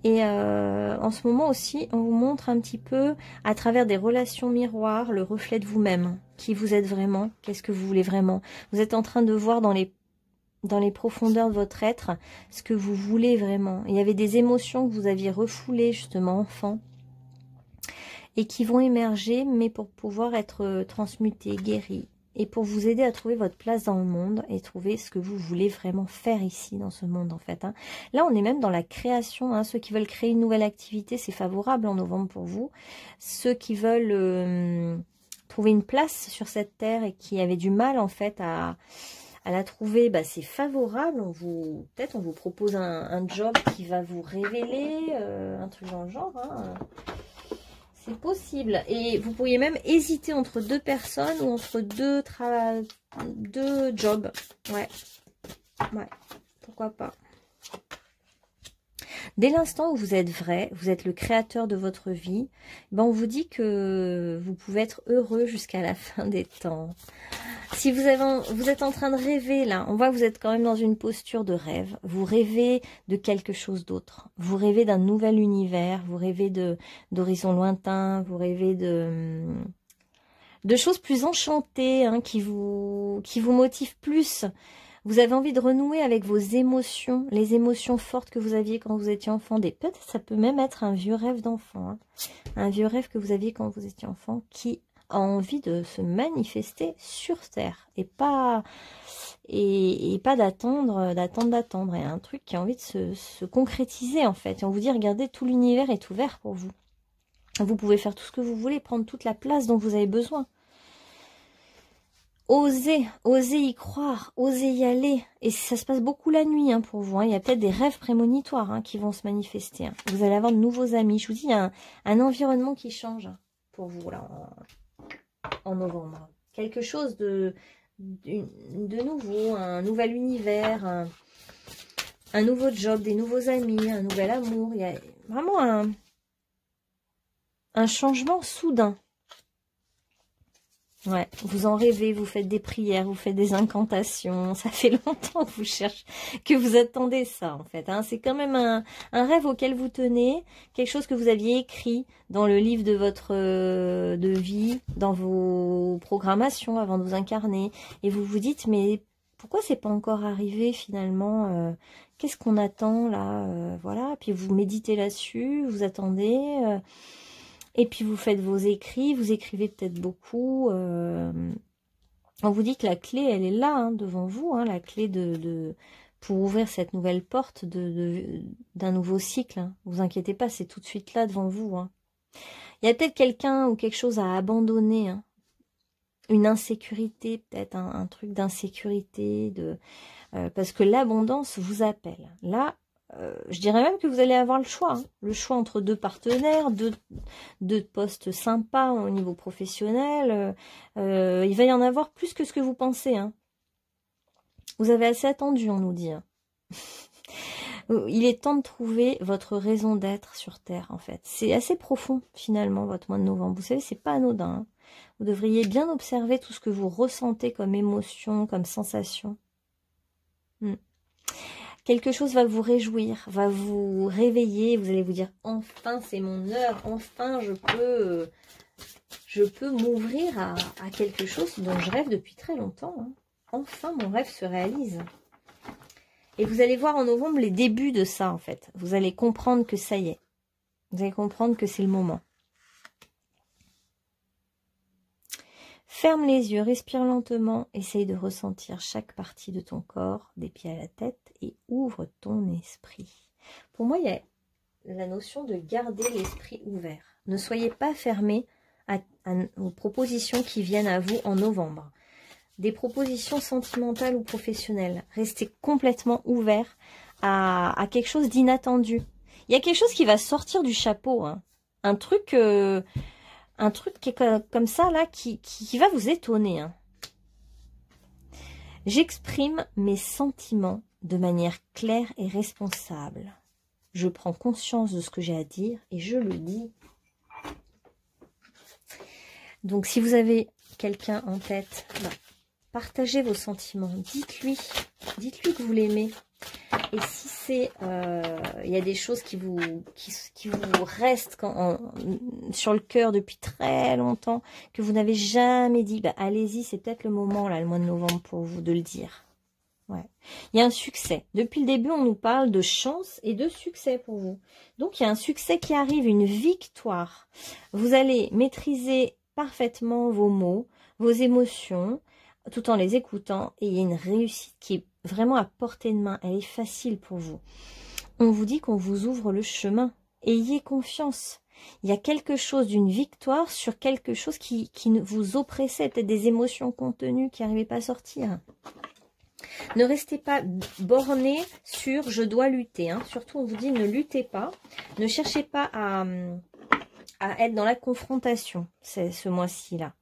Et en ce moment aussi, on vous montre un petit peu, à travers des relations miroirs, le reflet de vous-même. Qui vous êtes vraiment? Qu'est-ce que vous voulez vraiment? Vous êtes en train de voir dans les profondeurs de votre être ce que vous voulez vraiment. Il y avait des émotions que vous aviez refoulées justement enfant et qui vont émerger, mais pour pouvoir être transmutées, guéries et pour vous aider à trouver votre place dans le monde et trouver ce que vous voulez vraiment faire ici, dans ce monde, en fait. Hein. Là, on est même dans la création. Hein. Ceux qui veulent créer une nouvelle activité, c'est favorable en novembre pour vous. Ceux qui veulent trouver une place sur cette terre et qui avaient du mal, en fait, à la trouver, bah, c'est favorable. Peut-être on vous propose un job qui va vous révéler, un truc dans le genre. Hein. C'est possible. Et vous pourriez même hésiter entre deux personnes ou entre deux jobs. Ouais. Ouais. Pourquoi pas. Dès l'instant où vous êtes vrai, vous êtes le créateur de votre vie, ben on vous dit que vous pouvez être heureux jusqu'à la fin des temps. Si vous êtes en train de rêver, là, on voit que vous êtes quand même dans une posture de rêve. Vous rêvez de quelque chose d'autre. Vous rêvez d'un nouvel univers. Vous rêvez d'horizons lointains. Vous rêvez de choses plus enchantées, hein, qui vous motivent plus. Vous avez envie de renouer avec vos émotions, les émotions fortes que vous aviez quand vous étiez enfant. Peut-être ça peut même être un vieux rêve d'enfant. Hein. Un vieux rêve que vous aviez quand vous étiez enfant qui a envie de se manifester sur Terre et pas d'attendre. Et un truc qui a envie de se concrétiser en fait. Et on vous dit, regardez, tout l'univers est ouvert pour vous. Vous pouvez faire tout ce que vous voulez, prendre toute la place dont vous avez besoin. Osez y croire, osez y aller. Et ça se passe beaucoup la nuit hein, pour vous. Hein. Il y a peut-être des rêves prémonitoires hein, qui vont se manifester. Hein. Vous allez avoir de nouveaux amis. Je vous dis, il y a un environnement qui change pour vous là en novembre. Quelque chose de nouveau, un nouvel univers, un nouveau job, des nouveaux amis, un nouvel amour. Il y a vraiment un changement soudain. Ouais, vous en rêvez, vous faites des prières, vous faites des incantations. Ça fait longtemps que vous cherchez, que vous attendez ça en fait. Hein. C'est quand même un rêve auquel vous tenez, quelque chose que vous aviez écrit dans le livre de votre de vie, dans vos programmations avant de vous incarner. Et vous vous dites, mais pourquoi c'est pas encore arrivé finalement qu'est-ce qu'on attend là voilà, puis vous méditez là-dessus, vous attendez... Et puis vous faites vos écrits, vous écrivez peut-être beaucoup. On vous dit que la clé, elle est là, hein, devant vous, hein, la clé pour ouvrir cette nouvelle porte d'un nouveau cycle. Hein. Vous inquiétez pas, c'est tout de suite là devant vous. Hein. Il y a peut-être quelqu'un ou quelque chose à abandonner. Hein. Une insécurité, peut-être un truc d'insécurité. Parce que l'abondance vous appelle. Là, je dirais même que vous allez avoir le choix. Hein. Le choix entre deux partenaires, deux postes sympas au niveau professionnel. Il va y en avoir plus que ce que vous pensez. Hein. Vous avez assez attendu, on nous dit. Hein. Il est temps de trouver votre raison d'être sur Terre, en fait. C'est assez profond, finalement, votre mois de novembre. Vous savez, c'est pas anodin. Hein. Vous devriez bien observer tout ce que vous ressentez comme émotion, comme sensation. Quelque chose va vous réjouir, va vous réveiller, vous allez vous dire, enfin c'est mon heure, enfin je peux m'ouvrir à quelque chose dont je rêve depuis très longtemps. Hein. Enfin mon rêve se réalise. Et vous allez voir en novembre les débuts de ça en fait. Vous allez comprendre que ça y est. Vous allez comprendre que c'est le moment. Ferme les yeux, respire lentement, essaye de ressentir chaque partie de ton corps, des pieds à la tête, et ouvre ton esprit. Pour moi, il y a la notion de garder l'esprit ouvert. Ne soyez pas fermés aux propositions qui viennent à vous en novembre. Des propositions sentimentales ou professionnelles. Restez complètement ouvert à quelque chose d'inattendu. Il y a quelque chose qui va sortir du chapeau. Hein. Un truc qui est comme ça, là, qui va vous étonner. Hein. J'exprime mes sentiments de manière claire et responsable. Je prends conscience de ce que j'ai à dire et je le dis. Donc, si vous avez quelqu'un en tête, partagez vos sentiments. Dites-lui que vous l'aimez. Et si c'est, il y a des choses qui vous restent sur le cœur depuis très longtemps, que vous n'avez jamais dit, allez-y, c'est peut-être le moment, là, le mois de novembre, pour vous de le dire. Ouais. Il y a un succès. Depuis le début, on nous parle de chance et de succès pour vous. Donc, il y a un succès qui arrive, une victoire. Vous allez maîtriser parfaitement vos mots, vos émotions. tout en les écoutant. Et il y a une réussite qui est vraiment à portée de main. Elle est facile pour vous. On vous dit qu'on vous ouvre le chemin. Ayez confiance. Il y a quelque chose d'une victoire sur quelque chose qui vous oppressait. Peut-être des émotions contenues qui n'arrivaient pas à sortir. Ne restez pas borné sur « je dois lutter ». Surtout, on vous dit « ne luttez pas ». Ne cherchez pas à être dans la confrontation ce mois-ci là.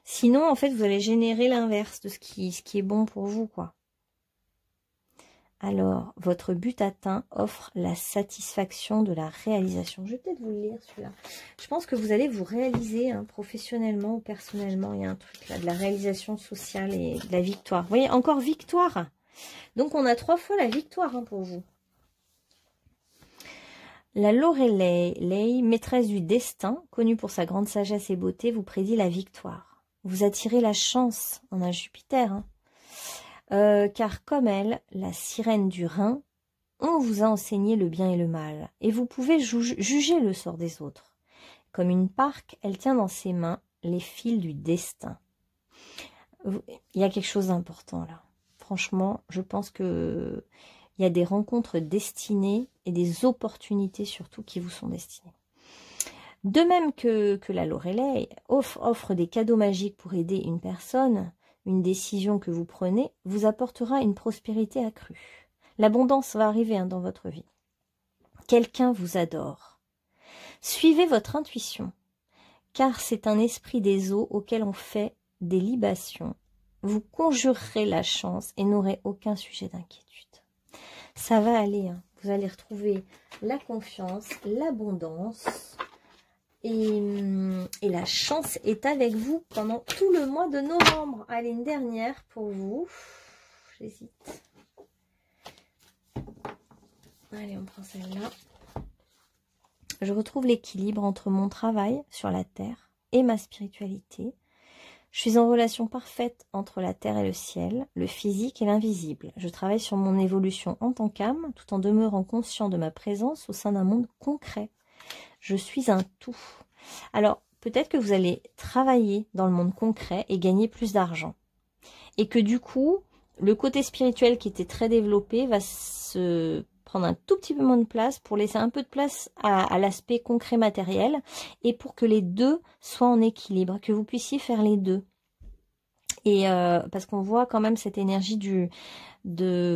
Sinon, en fait, vous allez générer l'inverse de ce qui est bon pour vous, quoi. Alors, votre but atteint offre la satisfaction de la réalisation. Je vais peut-être vous le lire, celui-là. Je pense que vous allez vous réaliser professionnellement ou personnellement. Il y a un truc là, de la réalisation sociale et de la victoire. Vous voyez, encore victoire. Donc, on a 3 fois la victoire pour vous. La Lorelei, maîtresse du destin, connue pour sa grande sagesse et beauté, vous prédit la victoire. Vous attirez la chance. On a Jupiter, car comme elle, la sirène du Rhin, on vous a enseigné le bien et le mal, et vous pouvez juger le sort des autres. Comme une parque, elle tient dans ses mains les fils du destin. Il y a quelque chose d'important là. Franchement, je pense que il y a des rencontres destinées et des opportunités surtout qui vous sont destinées. De même que la Lorelei offre des cadeaux magiques pour aider une personne, une décision que vous prenez vous apportera une prospérité accrue. L'abondance va arriver dans votre vie. Quelqu'un vous adore. Suivez votre intuition, car c'est un esprit des eaux auquel on fait des libations. Vous conjurerez la chance et n'aurez aucun sujet d'inquiétude. Ça va aller, vous allez retrouver la confiance, l'abondance. Et la chance est avec vous pendant tout le mois de novembre. Allez, une dernière pour vous. J'hésite. Allez, on prend celle-là. Je retrouve l'équilibre entre mon travail sur la terre et ma spiritualité. Je suis en relation parfaite entre la terre et le ciel, le physique et l'invisible. Je travaille sur mon évolution en tant qu'âme, tout en demeurant conscient de ma présence au sein d'un monde concret. Je suis un tout. Alors, peut-être que vous allez travailler dans le monde concret et gagner plus d'argent. Et que du coup, le côté spirituel qui était très développé va se prendre un tout petit peu moins de place pour laisser un peu de place à l'aspect concret matériel et pour que les deux soient en équilibre, que vous puissiez faire les deux. Et parce qu'on voit quand même cette énergie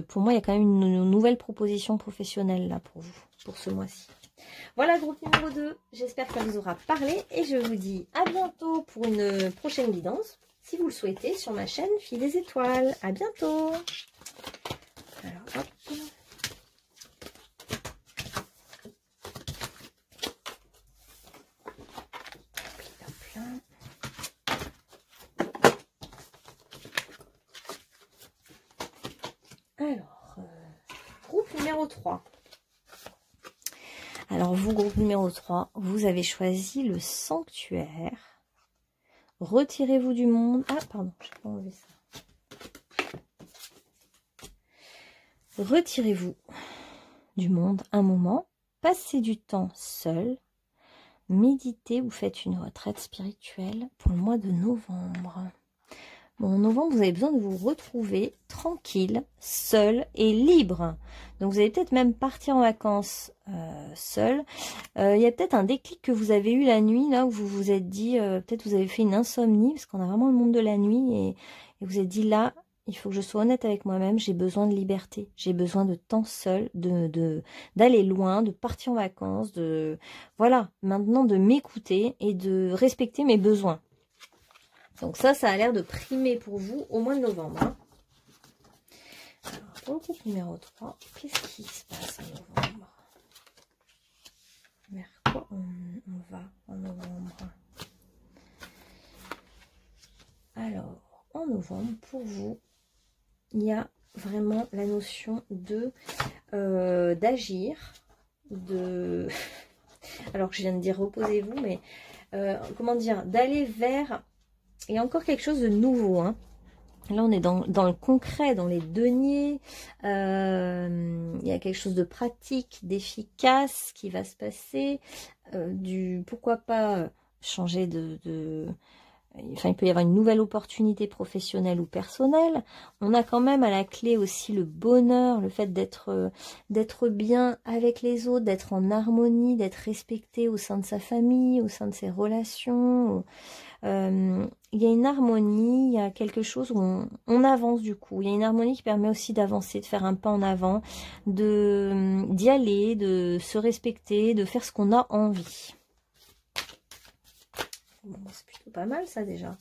pour moi, il y a quand même une nouvelle proposition professionnelle là pour vous, pour ce mois-ci. Voilà, groupe numéro 2, j'espère que ça vous aura parlé et je vous dis à bientôt pour une prochaine guidance, si vous le souhaitez, sur ma chaîne Fille des Étoiles. À bientôt. Alors, hop. Alors, groupe numéro 3. Alors vous, groupe numéro 3, vous avez choisi le sanctuaire. Retirez-vous du monde. Ah, pardon, je n'ai pas enlevé ça. Retirez-vous du monde un moment. Passez du temps seul. Méditez ou faites une retraite spirituelle pour le mois de novembre. Bon, en novembre, vous avez besoin de vous retrouver tranquille, seul et libre. Donc, vous allez peut-être même partir en vacances seul. Il y a peut-être un déclic que vous avez eu la nuit, là, où vous vous êtes dit, peut-être vous avez fait une insomnie, parce qu'on a vraiment le monde de la nuit, et vous vous êtes dit, là, il faut que je sois honnête avec moi-même, j'ai besoin de liberté, j'ai besoin de temps seul, d'aller loin, de partir en vacances, voilà, maintenant de m'écouter et de respecter mes besoins. Donc ça a l'air de primer pour vous au mois de novembre. Alors, pour le groupe numéro 3, qu'est-ce qui se passe en novembre? Vers quoi on va en novembre? Alors, en novembre, pour vous, il y a vraiment la notion d'agir, alors que je viens de dire reposez-vous, mais comment dire, d'aller vers... Il y a encore quelque chose de nouveau. Là, on est dans le concret, dans les deniers. Il y a quelque chose de pratique, d'efficace qui va se passer. Pourquoi pas changer enfin, il peut y avoir une nouvelle opportunité professionnelle ou personnelle. On a quand même à la clé aussi le bonheur, le fait d'être bien avec les autres, d'être en harmonie, d'être respecté au sein de sa famille, au sein de ses relations. Il y a une harmonie, il y a quelque chose où on avance du coup. Il y a une harmonie qui permet aussi d'avancer, de faire un pas en avant, d'y aller, de se respecter, de faire ce qu'on a envie. Bon, c'est plutôt pas mal ça déjà.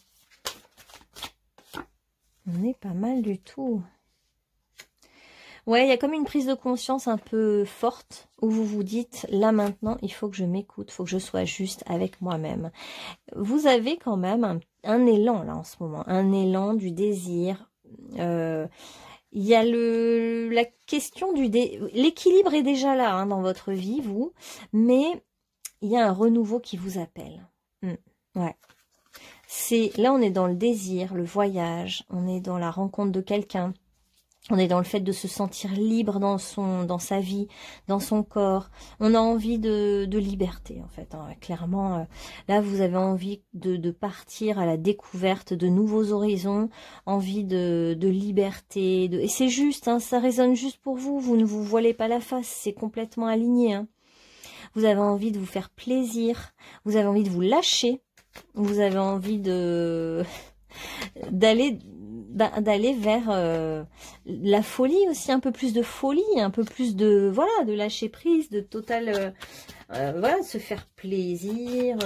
On est pas mal du tout. Ouais, il y a comme une prise de conscience un peu forte où vous vous dites, là maintenant, il faut que je m'écoute, il faut que je sois juste avec moi-même. Vous avez quand même un élan là en ce moment, un élan du désir. Il y a la question du l'équilibre est déjà là hein, dans votre vie, vous, mais il y a un renouveau qui vous appelle. Ouais. Là, on est dans le désir, le voyage, on est dans la rencontre de quelqu'un. On est dans le fait de se sentir libre dans sa vie, dans son corps. On a envie de liberté, en fait. Hein. Clairement, là, vous avez envie de partir à la découverte de nouveaux horizons, envie de liberté. Et c'est juste, hein, ça résonne juste pour vous. Vous ne vous voilez pas la face, c'est complètement aligné. Hein. Vous avez envie de vous faire plaisir, vous avez envie de vous lâcher, vous avez envie d'aller vers la folie aussi, un peu plus de folie, un peu plus de voilà, de lâcher prise, de total voilà, de se faire plaisir,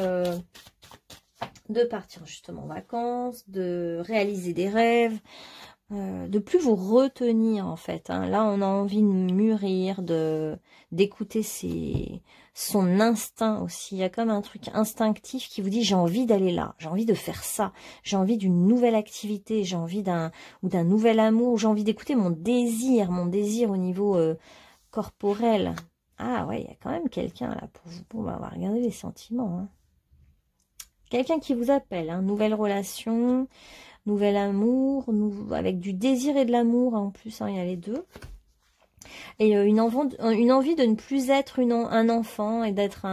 de partir justement en vacances, de réaliser des rêves, de plus vous retenir en fait. Hein. Là, on a envie de mûrir, d'écouter son instinct aussi. Il y a comme un truc instinctif qui vous dit j'ai envie d'aller là, j'ai envie de faire ça, j'ai envie d'une nouvelle activité, j'ai envie d'un nouvel amour, j'ai envie d'écouter mon désir au niveau corporel. Ah ouais, il y a quand même quelqu'un là pour vous. Bon, on va regarder les sentiments. Hein. Quelqu'un qui vous appelle, hein, nouvelle relation, nouvel amour, avec du désir et de l'amour en plus, hein, il y a les deux. Et une envie de ne plus être un enfant et d'être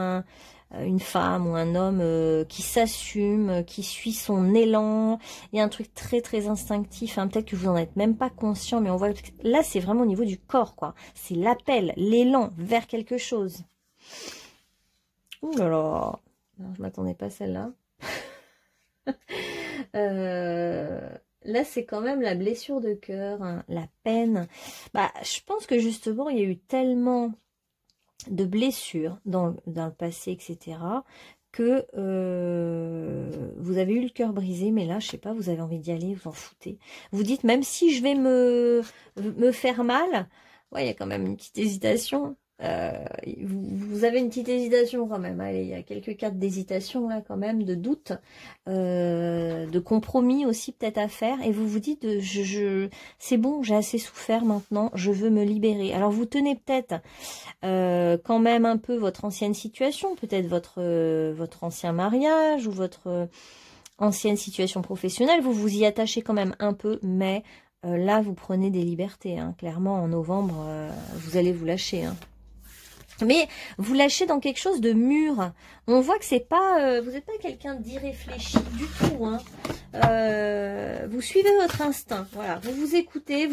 une femme ou un homme qui s'assume, qui suit son élan. Il y a un truc très très instinctif, hein, peut-être que vous n'en êtes même pas conscient, mais on voit là c'est vraiment au niveau du corps, quoi. C'est l'appel, l'élan vers quelque chose. Ouh là là, je m'attendais pas à celle-là. Là, c'est quand même la blessure de cœur, hein, la peine. Bah, je pense que justement, il y a eu tellement de blessures dans le passé, etc., que vous avez eu le cœur brisé, mais là, je sais pas, vous avez envie d'y aller, vous en foutez. Vous dites, même si je vais me faire mal, ouais, il y a quand même une petite hésitation. Vous avez une petite hésitation quand même. Allez, il y a quelques cartes d'hésitation là quand même, de doute, de compromis aussi peut-être à faire. Et vous vous dites, c'est bon, j'ai assez souffert maintenant, je veux me libérer. Alors vous tenez peut-être quand même un peu votre ancienne situation, peut-être votre ancien mariage ou votre ancienne situation professionnelle. Vous vous y attachez quand même un peu, mais là vous prenez des libertés. Hein. Clairement, en novembre, vous allez vous lâcher. Hein. Mais vous lâchez dans quelque chose de mûr. On voit que c'est pas, vous n'êtes pas quelqu'un d'irréfléchi du tout. Hein. Vous suivez votre instinct. Voilà, vous écoutez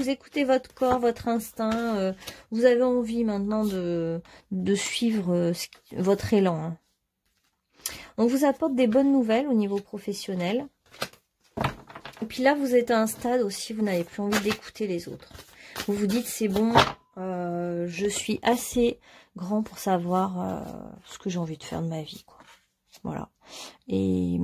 votre corps, votre instinct. Vous avez envie maintenant de suivre votre élan. Hein. On vous apporte des bonnes nouvelles au niveau professionnel. Et puis là, vous êtes à un stade aussi, vous n'avez plus envie d'écouter les autres. Vous vous dites, c'est bon, je suis assez grand pour savoir ce que j'ai envie de faire de ma vie, quoi. Voilà. Et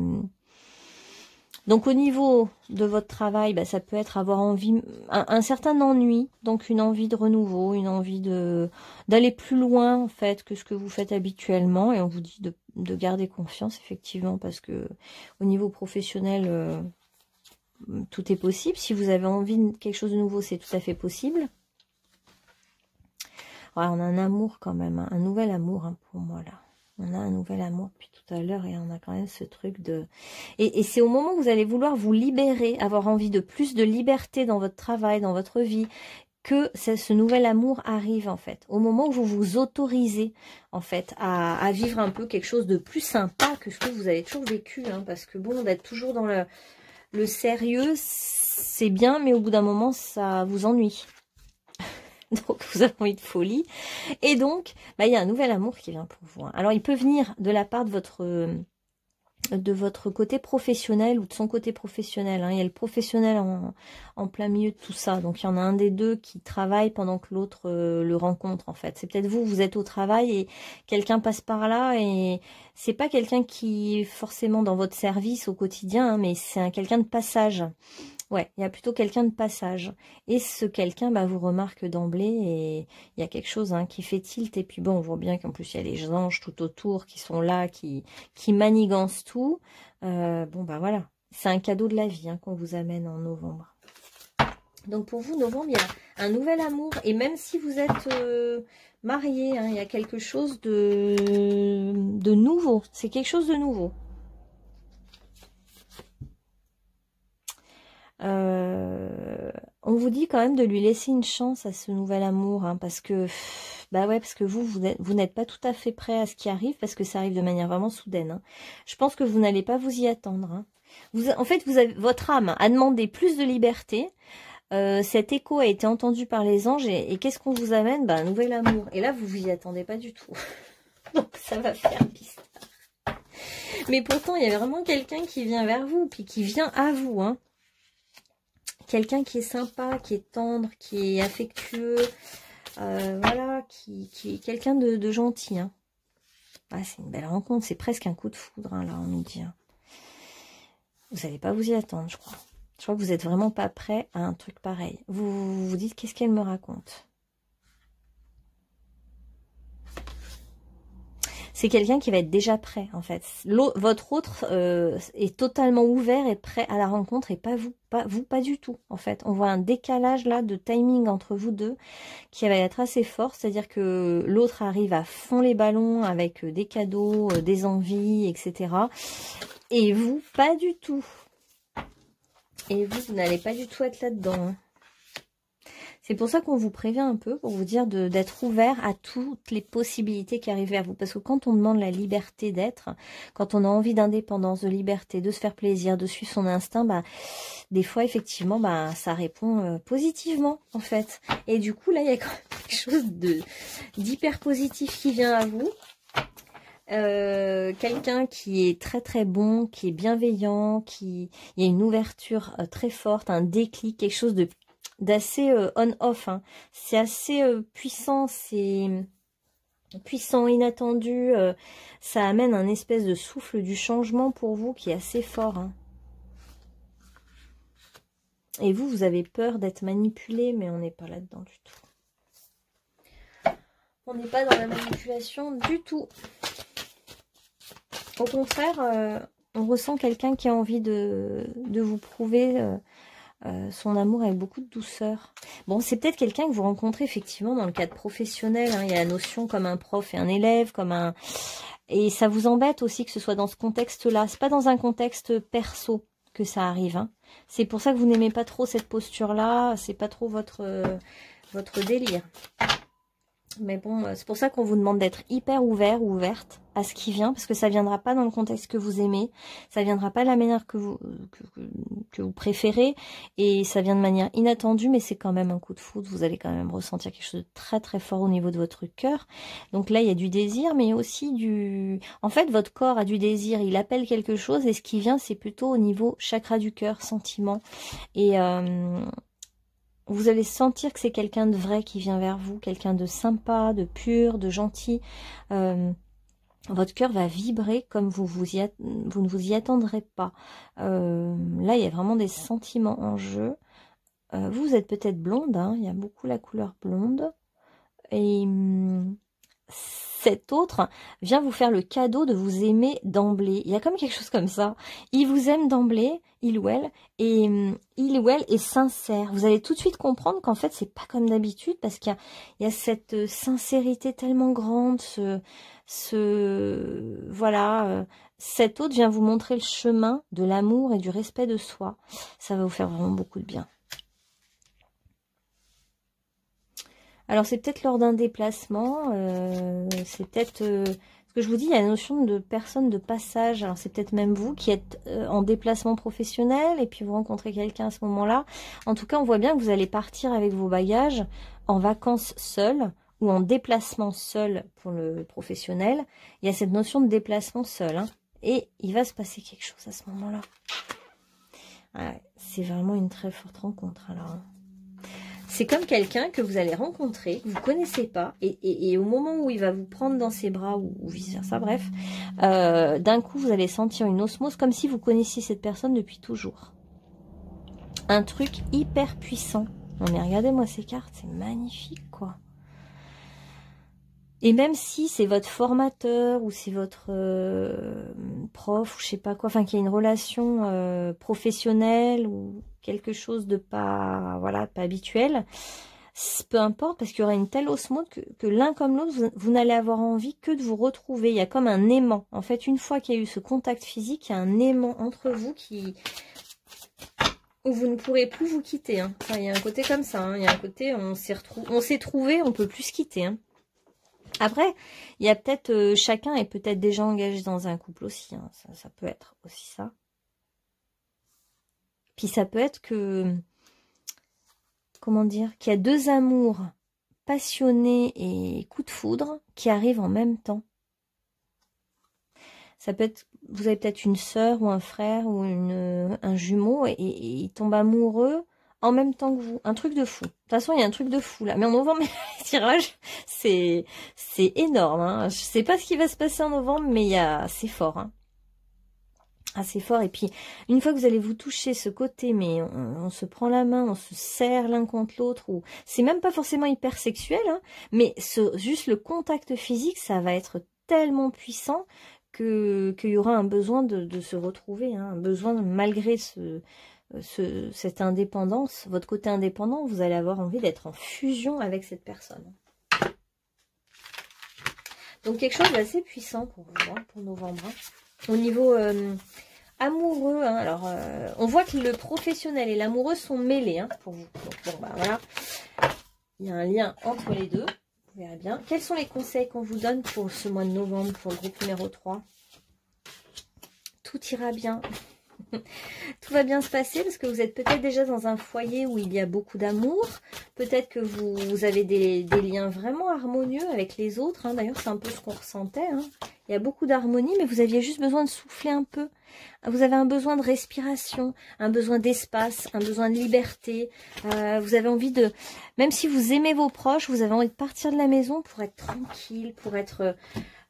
donc au niveau de votre travail, bah, ça peut être avoir envie, un certain ennui, donc une envie de renouveau, une envie d'aller plus loin en fait que ce que vous faites habituellement. Et on vous dit de garder confiance effectivement, parce que au niveau professionnel, tout est possible. Si vous avez envie de quelque chose de nouveau, c'est tout à fait possible. Ouais, on a un amour quand même, hein, un nouvel amour hein, pour moi là. On a un nouvel amour depuis tout à l'heure et on a quand même ce truc de... Et c'est au moment où vous allez vouloir vous libérer, avoir envie de plus de liberté dans votre travail, dans votre vie, que ce nouvel amour arrive en fait, au moment où vous vous autorisez en fait à vivre un peu quelque chose de plus sympa que ce que vous avez toujours vécu, hein, parce que bon, d'être toujours dans le sérieux, c'est bien, mais au bout d'un moment, ça vous ennuie. Donc vous avez envie de folie, et donc bah, il y a un nouvel amour qui vient pour vous, hein. Alors il peut venir de la part de votre côté professionnel ou de son côté professionnel, hein. Il y a le professionnel en plein milieu de tout ça, donc il y en a un des deux qui travaille pendant que l'autre le rencontre en fait. C'est peut-être vous êtes au travail et quelqu'un passe par là, et c'est pas quelqu'un qui est forcément dans votre service au quotidien, hein, mais c'est quelqu'un de passage. Ouais, il y a plutôt quelqu'un de passage. Et ce quelqu'un bah, vous remarque d'emblée, et il y a quelque chose, hein, qui fait tilt. Et puis bon, on voit bien qu'en plus, il y a les anges tout autour qui sont là, qui manigancent tout. Bon, bah voilà, c'est un cadeau de la vie, hein, qu'on vous amène en novembre. Donc pour vous, novembre, il y a un nouvel amour. Et même si vous êtes marié, hein, il y a quelque chose de nouveau. C'est quelque chose de nouveau. On vous dit quand même de lui laisser une chance à ce nouvel amour, hein, parce que bah ouais, parce que vous n'êtes pas tout à fait prêt à ce qui arrive, parce que ça arrive de manière vraiment soudaine, hein. Je pense que vous n'allez pas vous y attendre, hein. En fait, votre âme a demandé plus de liberté. Cet écho a été entendu par les anges, et qu'est-ce qu'on vous amène? Bah, un nouvel amour. Et là, vous vous y attendez pas du tout. Donc ça va faire bizarre. Mais pourtant, il y a vraiment quelqu'un qui vient vers vous, puis qui vient à vous, hein. Quelqu'un qui est sympa, qui est tendre, qui est affectueux, voilà, qui est quelqu'un de gentil, hein. Ah, c'est une belle rencontre, c'est presque un coup de foudre, hein, là, on nous dit, hein. Vous n'allez pas vous y attendre, je crois. Je crois que vous n'êtes vraiment pas prêt à un truc pareil. Vous vous dites, qu'est-ce qu'elle me raconte? C'est quelqu'un qui va être déjà prêt, en fait. Votre autre est totalement ouvert et prêt à la rencontre, et pas vous, pas du tout, en fait. On voit un décalage, là, de timing entre vous deux qui va être assez fort. C'est-à-dire que l'autre arrive à fond les ballons avec des cadeaux, des envies, etc. Et vous, pas du tout. Et vous n'allez pas du tout être là-dedans, hein. C'est pour ça qu'on vous prévient un peu, pour vous dire d'être ouvert à toutes les possibilités qui arrivent vers vous. Parce que quand on demande la liberté d'être, quand on a envie d'indépendance, de liberté, de se faire plaisir, de suivre son instinct, bah, des fois, effectivement, bah, ça répond positivement, en fait. Et du coup, là, il y a quand même quelque chose d'hyper positif qui vient à vous. Quelqu'un qui est très très bon, qui est bienveillant, il y a une ouverture très forte, un déclic, quelque chose d'assez on-off, hein. C'est assez puissant, c'est puissant, inattendu, ça amène un espèce de souffle du changement pour vous qui est assez fort, hein. Et vous avez peur d'être manipulé, mais on n'est pas là-dedans du tout. On n'est pas dans la manipulation du tout. Au contraire, on ressent quelqu'un qui a envie de vous prouver son amour avec beaucoup de douceur. Bon, c'est peut-être quelqu'un que vous rencontrez effectivement dans le cadre professionnel, hein. Il y a la notion comme un prof et un élève, et ça vous embête aussi que ce soit dans ce contexte-là. C'est pas dans un contexte perso que ça arrive, hein. C'est pour ça que vous n'aimez pas trop cette posture-là. C'est pas trop votre délire. Mais bon, c'est pour ça qu'on vous demande d'être hyper ouvert ou ouverte à ce qui vient, parce que ça viendra pas dans le contexte que vous aimez, ça viendra pas de la manière que vous préférez, et ça vient de manière inattendue, mais c'est quand même un coup de foudre. Vous allez quand même ressentir quelque chose de très très fort au niveau de votre cœur. Donc là, il y a du désir, mais aussi en fait, votre corps a du désir, il appelle quelque chose, et ce qui vient, c'est plutôt au niveau chakra du cœur, sentiment. Et vous allez sentir que c'est quelqu'un de vrai qui vient vers vous, quelqu'un de sympa, de pur, de gentil. Votre cœur va vibrer comme vous ne vous y attendrez pas. Là, il y a vraiment des sentiments en jeu. Vous êtes peut-être blonde, hein, il y a beaucoup la couleur blonde. Et cet autre vient vous faire le cadeau de vous aimer d'emblée. Il y a comme quelque chose comme ça. Il vous aime d'emblée, il ou elle est sincère. Vous allez tout de suite comprendre qu'en fait, c'est pas comme d'habitude, parce qu'il y a cette sincérité tellement grande, voilà, cet autre vient vous montrer le chemin de l'amour et du respect de soi. Ça va vous faire vraiment beaucoup de bien. Alors, c'est peut-être lors d'un déplacement. C'est peut-être... ce que je vous dis, il y a la notion de personne de passage. Alors, c'est peut-être même vous qui êtes en déplacement professionnel et puis vous rencontrez quelqu'un à ce moment-là. En tout cas, on voit bien que vous allez partir avec vos bagages en vacances seul ou en déplacement seul pour le professionnel. Il y a cette notion de déplacement seul. Hein, et il va se passer quelque chose à ce moment-là. Ouais, c'est vraiment une très forte rencontre. Alors, hein. C'est comme quelqu'un que vous allez rencontrer, que vous ne connaissez pas, et au moment où il va vous prendre dans ses bras, ou vice-versa, bref, d'un coup, vous allez sentir une osmose, comme si vous connaissiez cette personne depuis toujours. Un truc hyper puissant. Non mais regardez-moi ces cartes, c'est magnifique, quoi. Et même si c'est votre formateur, ou c'est votre prof, ou je sais pas quoi, enfin qu'il y a une relation professionnelle, ou quelque chose de pas, voilà, pas habituel, peu importe, parce qu'il y aura une telle osmose que l'un comme l'autre, vous n'allez avoir envie que de vous retrouver. Il y a comme un aimant. En fait, une fois qu'il y a eu ce contact physique, il y a un aimant entre vous où vous ne pourrez plus vous quitter. Hein. Enfin, il y a un côté comme ça. Hein. Il y a un côté, on s'est trouvé, on peut plus se quitter. Hein. Après, il y a peut-être, chacun est peut-être déjà engagé dans un couple aussi. Hein. Ça peut être aussi ça. Puis ça peut être que, comment dire, qu'il y a deux amours passionnés et coup de foudre qui arrivent en même temps. Ça peut être, vous avez peut-être une sœur ou un frère ou un jumeau et ils tombent amoureux en même temps que vous. Un truc de fou. De toute façon, il y a un truc de fou là. Mais en novembre, les tirages, c'est énorme. Hein. Je sais pas ce qui va se passer en novembre, mais c'est fort. Hein. Assez fort. Et puis, une fois que vous allez vous toucher ce côté, mais on se prend la main, on se serre l'un contre l'autre, ou c'est même pas forcément hyper sexuel, hein, mais juste le contact physique, ça va être tellement puissant qu'il y aura un besoin de se retrouver, hein, un besoin, malgré cette indépendance, votre côté indépendant, vous allez avoir envie d'être en fusion avec cette personne. Donc quelque chose d'assez puissant pour vous, hein, pour novembre. Hein. Au niveau amoureux, hein, alors on voit que le professionnel et l'amoureux sont mêlés, hein, pour vous. Donc, bon, bah, voilà. Il y a un lien entre les deux. Vous verrez bien. Quels sont les conseils qu'on vous donne pour ce mois de novembre, pour le groupe numéro 3? Tout ira bien. Tout va bien se passer parce que vous êtes peut-être déjà dans un foyer où il y a beaucoup d'amour. Peut-être que vous avez des liens vraiment harmonieux avec les autres. Hein. D'ailleurs, c'est un peu ce qu'on ressentait. Hein. Il y a beaucoup d'harmonie, mais vous aviez juste besoin de souffler un peu. Vous avez un besoin de respiration, un besoin d'espace, un besoin de liberté. Vous avez envie de... Même si vous aimez vos proches, vous avez envie de partir de la maison pour être tranquille, pour être...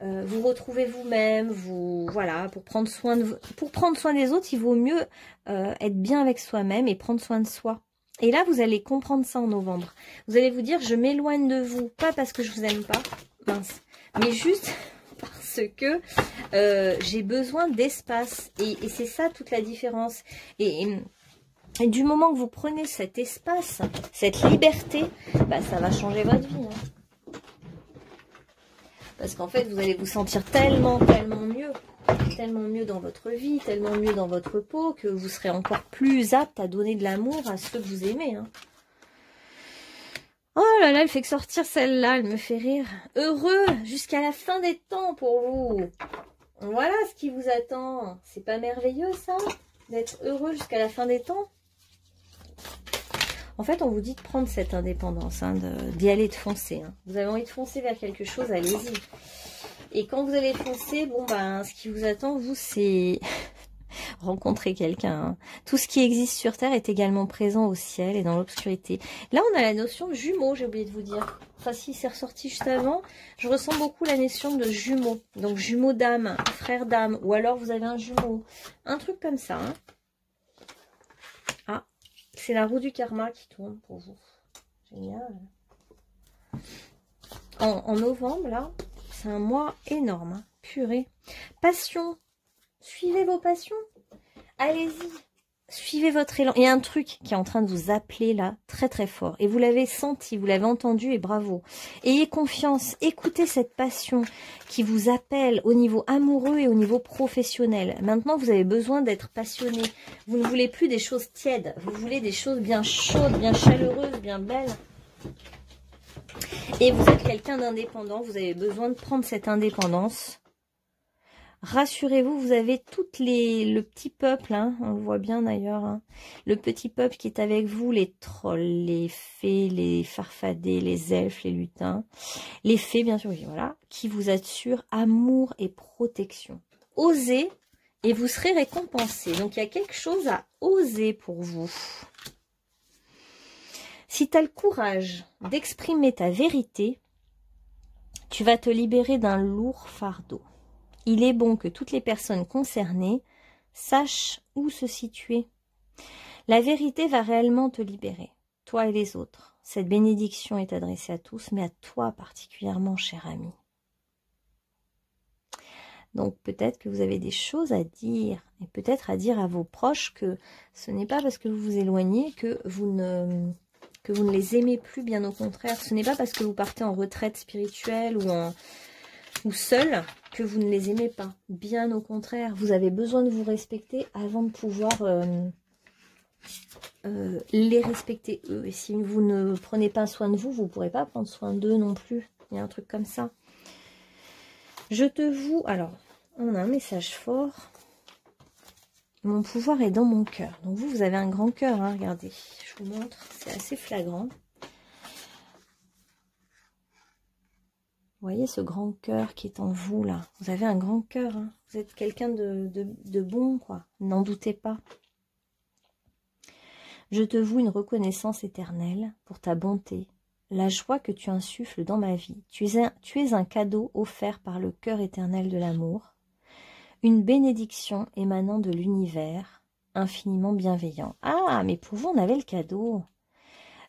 vous retrouver vous-même, voilà, pour prendre soin des autres, il vaut mieux être bien avec soi-même et prendre soin de soi. Et là, vous allez comprendre ça en novembre. Vous allez vous dire, je m'éloigne de vous, pas parce que je vous aime pas, mince, mais juste parce que j'ai besoin d'espace. Et c'est ça toute la différence. Et du moment que vous prenez cet espace, cette liberté, bah, ça va changer votre vie. Hein. Parce qu'en fait, vous allez vous sentir tellement mieux dans votre vie, tellement mieux dans votre peau, que vous serez encore plus apte à donner de l'amour à ceux que vous aimez. Hein. Oh là là, elle fait que sortir celle-là, elle me fait rire. Heureux jusqu'à la fin des temps pour vous. Voilà ce qui vous attend. C'est pas merveilleux ça, d'être heureux jusqu'à la fin des temps? En fait, on vous dit de prendre cette indépendance, hein, d'y aller, de foncer. Hein. Vous avez envie de foncer vers quelque chose, allez-y. Et quand vous allez foncer, bon ben, ce qui vous attend, vous, c'est rencontrer quelqu'un. Hein. Tout ce qui existe sur Terre est également présent au ciel et dans l'obscurité. Là, on a la notion de jumeaux, j'ai oublié de vous dire. Enfin, si, c'est ressorti juste avant. Je ressens beaucoup la notion de jumeaux. Donc, jumeaux d'âme, frère d'âme, ou alors vous avez un jumeau. Un truc comme ça, hein. C'est la roue du karma qui tourne pour vous. Génial. En novembre, là, c'est un mois énorme. Hein. Purée. Passion. Suivez vos passions. Allez-y. Suivez votre élan. Il y a un truc qui est en train de vous appeler là, très très fort. Et vous l'avez senti, vous l'avez entendu et bravo. Ayez confiance, écoutez cette passion qui vous appelle au niveau amoureux et au niveau professionnel. Maintenant, vous avez besoin d'être passionné. Vous ne voulez plus des choses tièdes. Vous voulez des choses bien chaudes, bien chaleureuses, bien belles. Et vous êtes quelqu'un d'indépendant, vous avez besoin de prendre cette indépendance. Rassurez-vous, vous avez le petit peuple, hein, on le voit bien d'ailleurs, hein, le petit peuple qui est avec vous, les trolls, les fées, les farfadets, les elfes, les lutins, les fées bien sûr, voilà, qui vous assurent amour et protection. Osez et vous serez récompensé. Donc il y a quelque chose à oser pour vous. Si tu as le courage d'exprimer ta vérité, tu vas te libérer d'un lourd fardeau. Il est bon que toutes les personnes concernées sachent où se situer. La vérité va réellement te libérer, toi et les autres. Cette bénédiction est adressée à tous, mais à toi particulièrement, cher ami. Donc peut-être que vous avez des choses à dire, et peut-être à dire à vos proches que ce n'est pas parce que vous vous éloignez que vous ne les aimez plus, bien au contraire. Ce n'est pas parce que vous partez en retraite spirituelle ou seul que vous ne les aimez pas. Bien au contraire, vous avez besoin de vous respecter avant de pouvoir les respecter eux. Et si vous ne prenez pas soin de vous, vous ne pourrez pas prendre soin d'eux non plus. Il y a un truc comme ça. Je te voue... Alors, on a un message fort. Mon pouvoir est dans mon cœur. Donc vous avez un grand cœur, hein, regardez. Je vous montre, c'est assez flagrant. Vous voyez ce grand cœur qui est en vous, là. Vous avez un grand cœur, hein. Vous êtes quelqu'un de bon, quoi. N'en doutez pas. Je te voue une reconnaissance éternelle pour ta bonté, la joie que tu insuffles dans ma vie. Tu es un cadeau offert par le cœur éternel de l'amour, une bénédiction émanant de l'univers, infiniment bienveillant. Ah, mais pour vous, on avait le cadeau.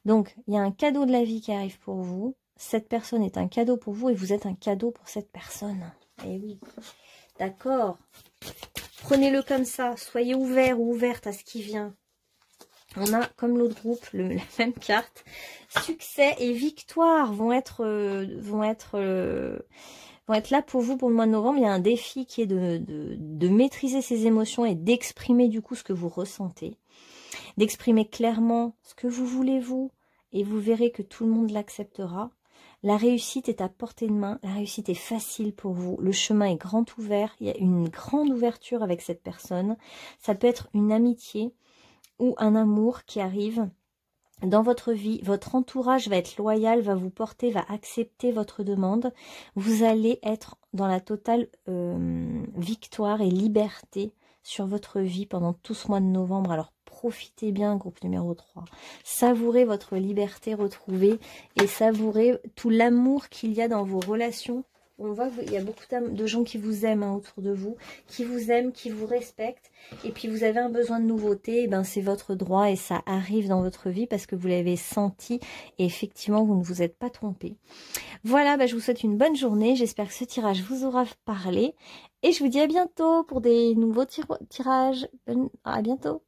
Donc, il y a un cadeau de la vie qui arrive pour vous. Cette personne est un cadeau pour vous et vous êtes un cadeau pour cette personne. Eh oui, d'accord. Prenez-le comme ça. Soyez ouverts ou ouvertes à ce qui vient. On a, comme l'autre groupe, la même carte. Succès et victoire vont être là pour vous pour le mois de novembre. Il y a un défi qui est de maîtriser ses émotions et d'exprimer du coup ce que vous ressentez. D'exprimer clairement ce que vous voulez vous. Et vous verrez que tout le monde l'acceptera. La réussite est à portée de main, la réussite est facile pour vous, le chemin est grand ouvert, il y a une grande ouverture avec cette personne. Ça peut être une amitié ou un amour qui arrive dans votre vie. Votre entourage va être loyal, va vous porter, va accepter votre demande. Vous allez être dans la totale victoire et liberté sur votre vie pendant tout ce mois de novembre. Alors profitez bien, groupe numéro 3. Savourez votre liberté retrouvée et savourez tout l'amour qu'il y a dans vos relations. On voit qu'il y a beaucoup de gens qui vous aiment, hein, autour de vous, qui vous aiment, qui vous respectent. Et puis vous avez un besoin de nouveauté, et ben c'est votre droit et ça arrive dans votre vie parce que vous l'avez senti et effectivement vous ne vous êtes pas trompé. Voilà, ben, je vous souhaite une bonne journée. J'espère que ce tirage vous aura parlé. Et je vous dis à bientôt pour des nouveaux tirages. À bientôt.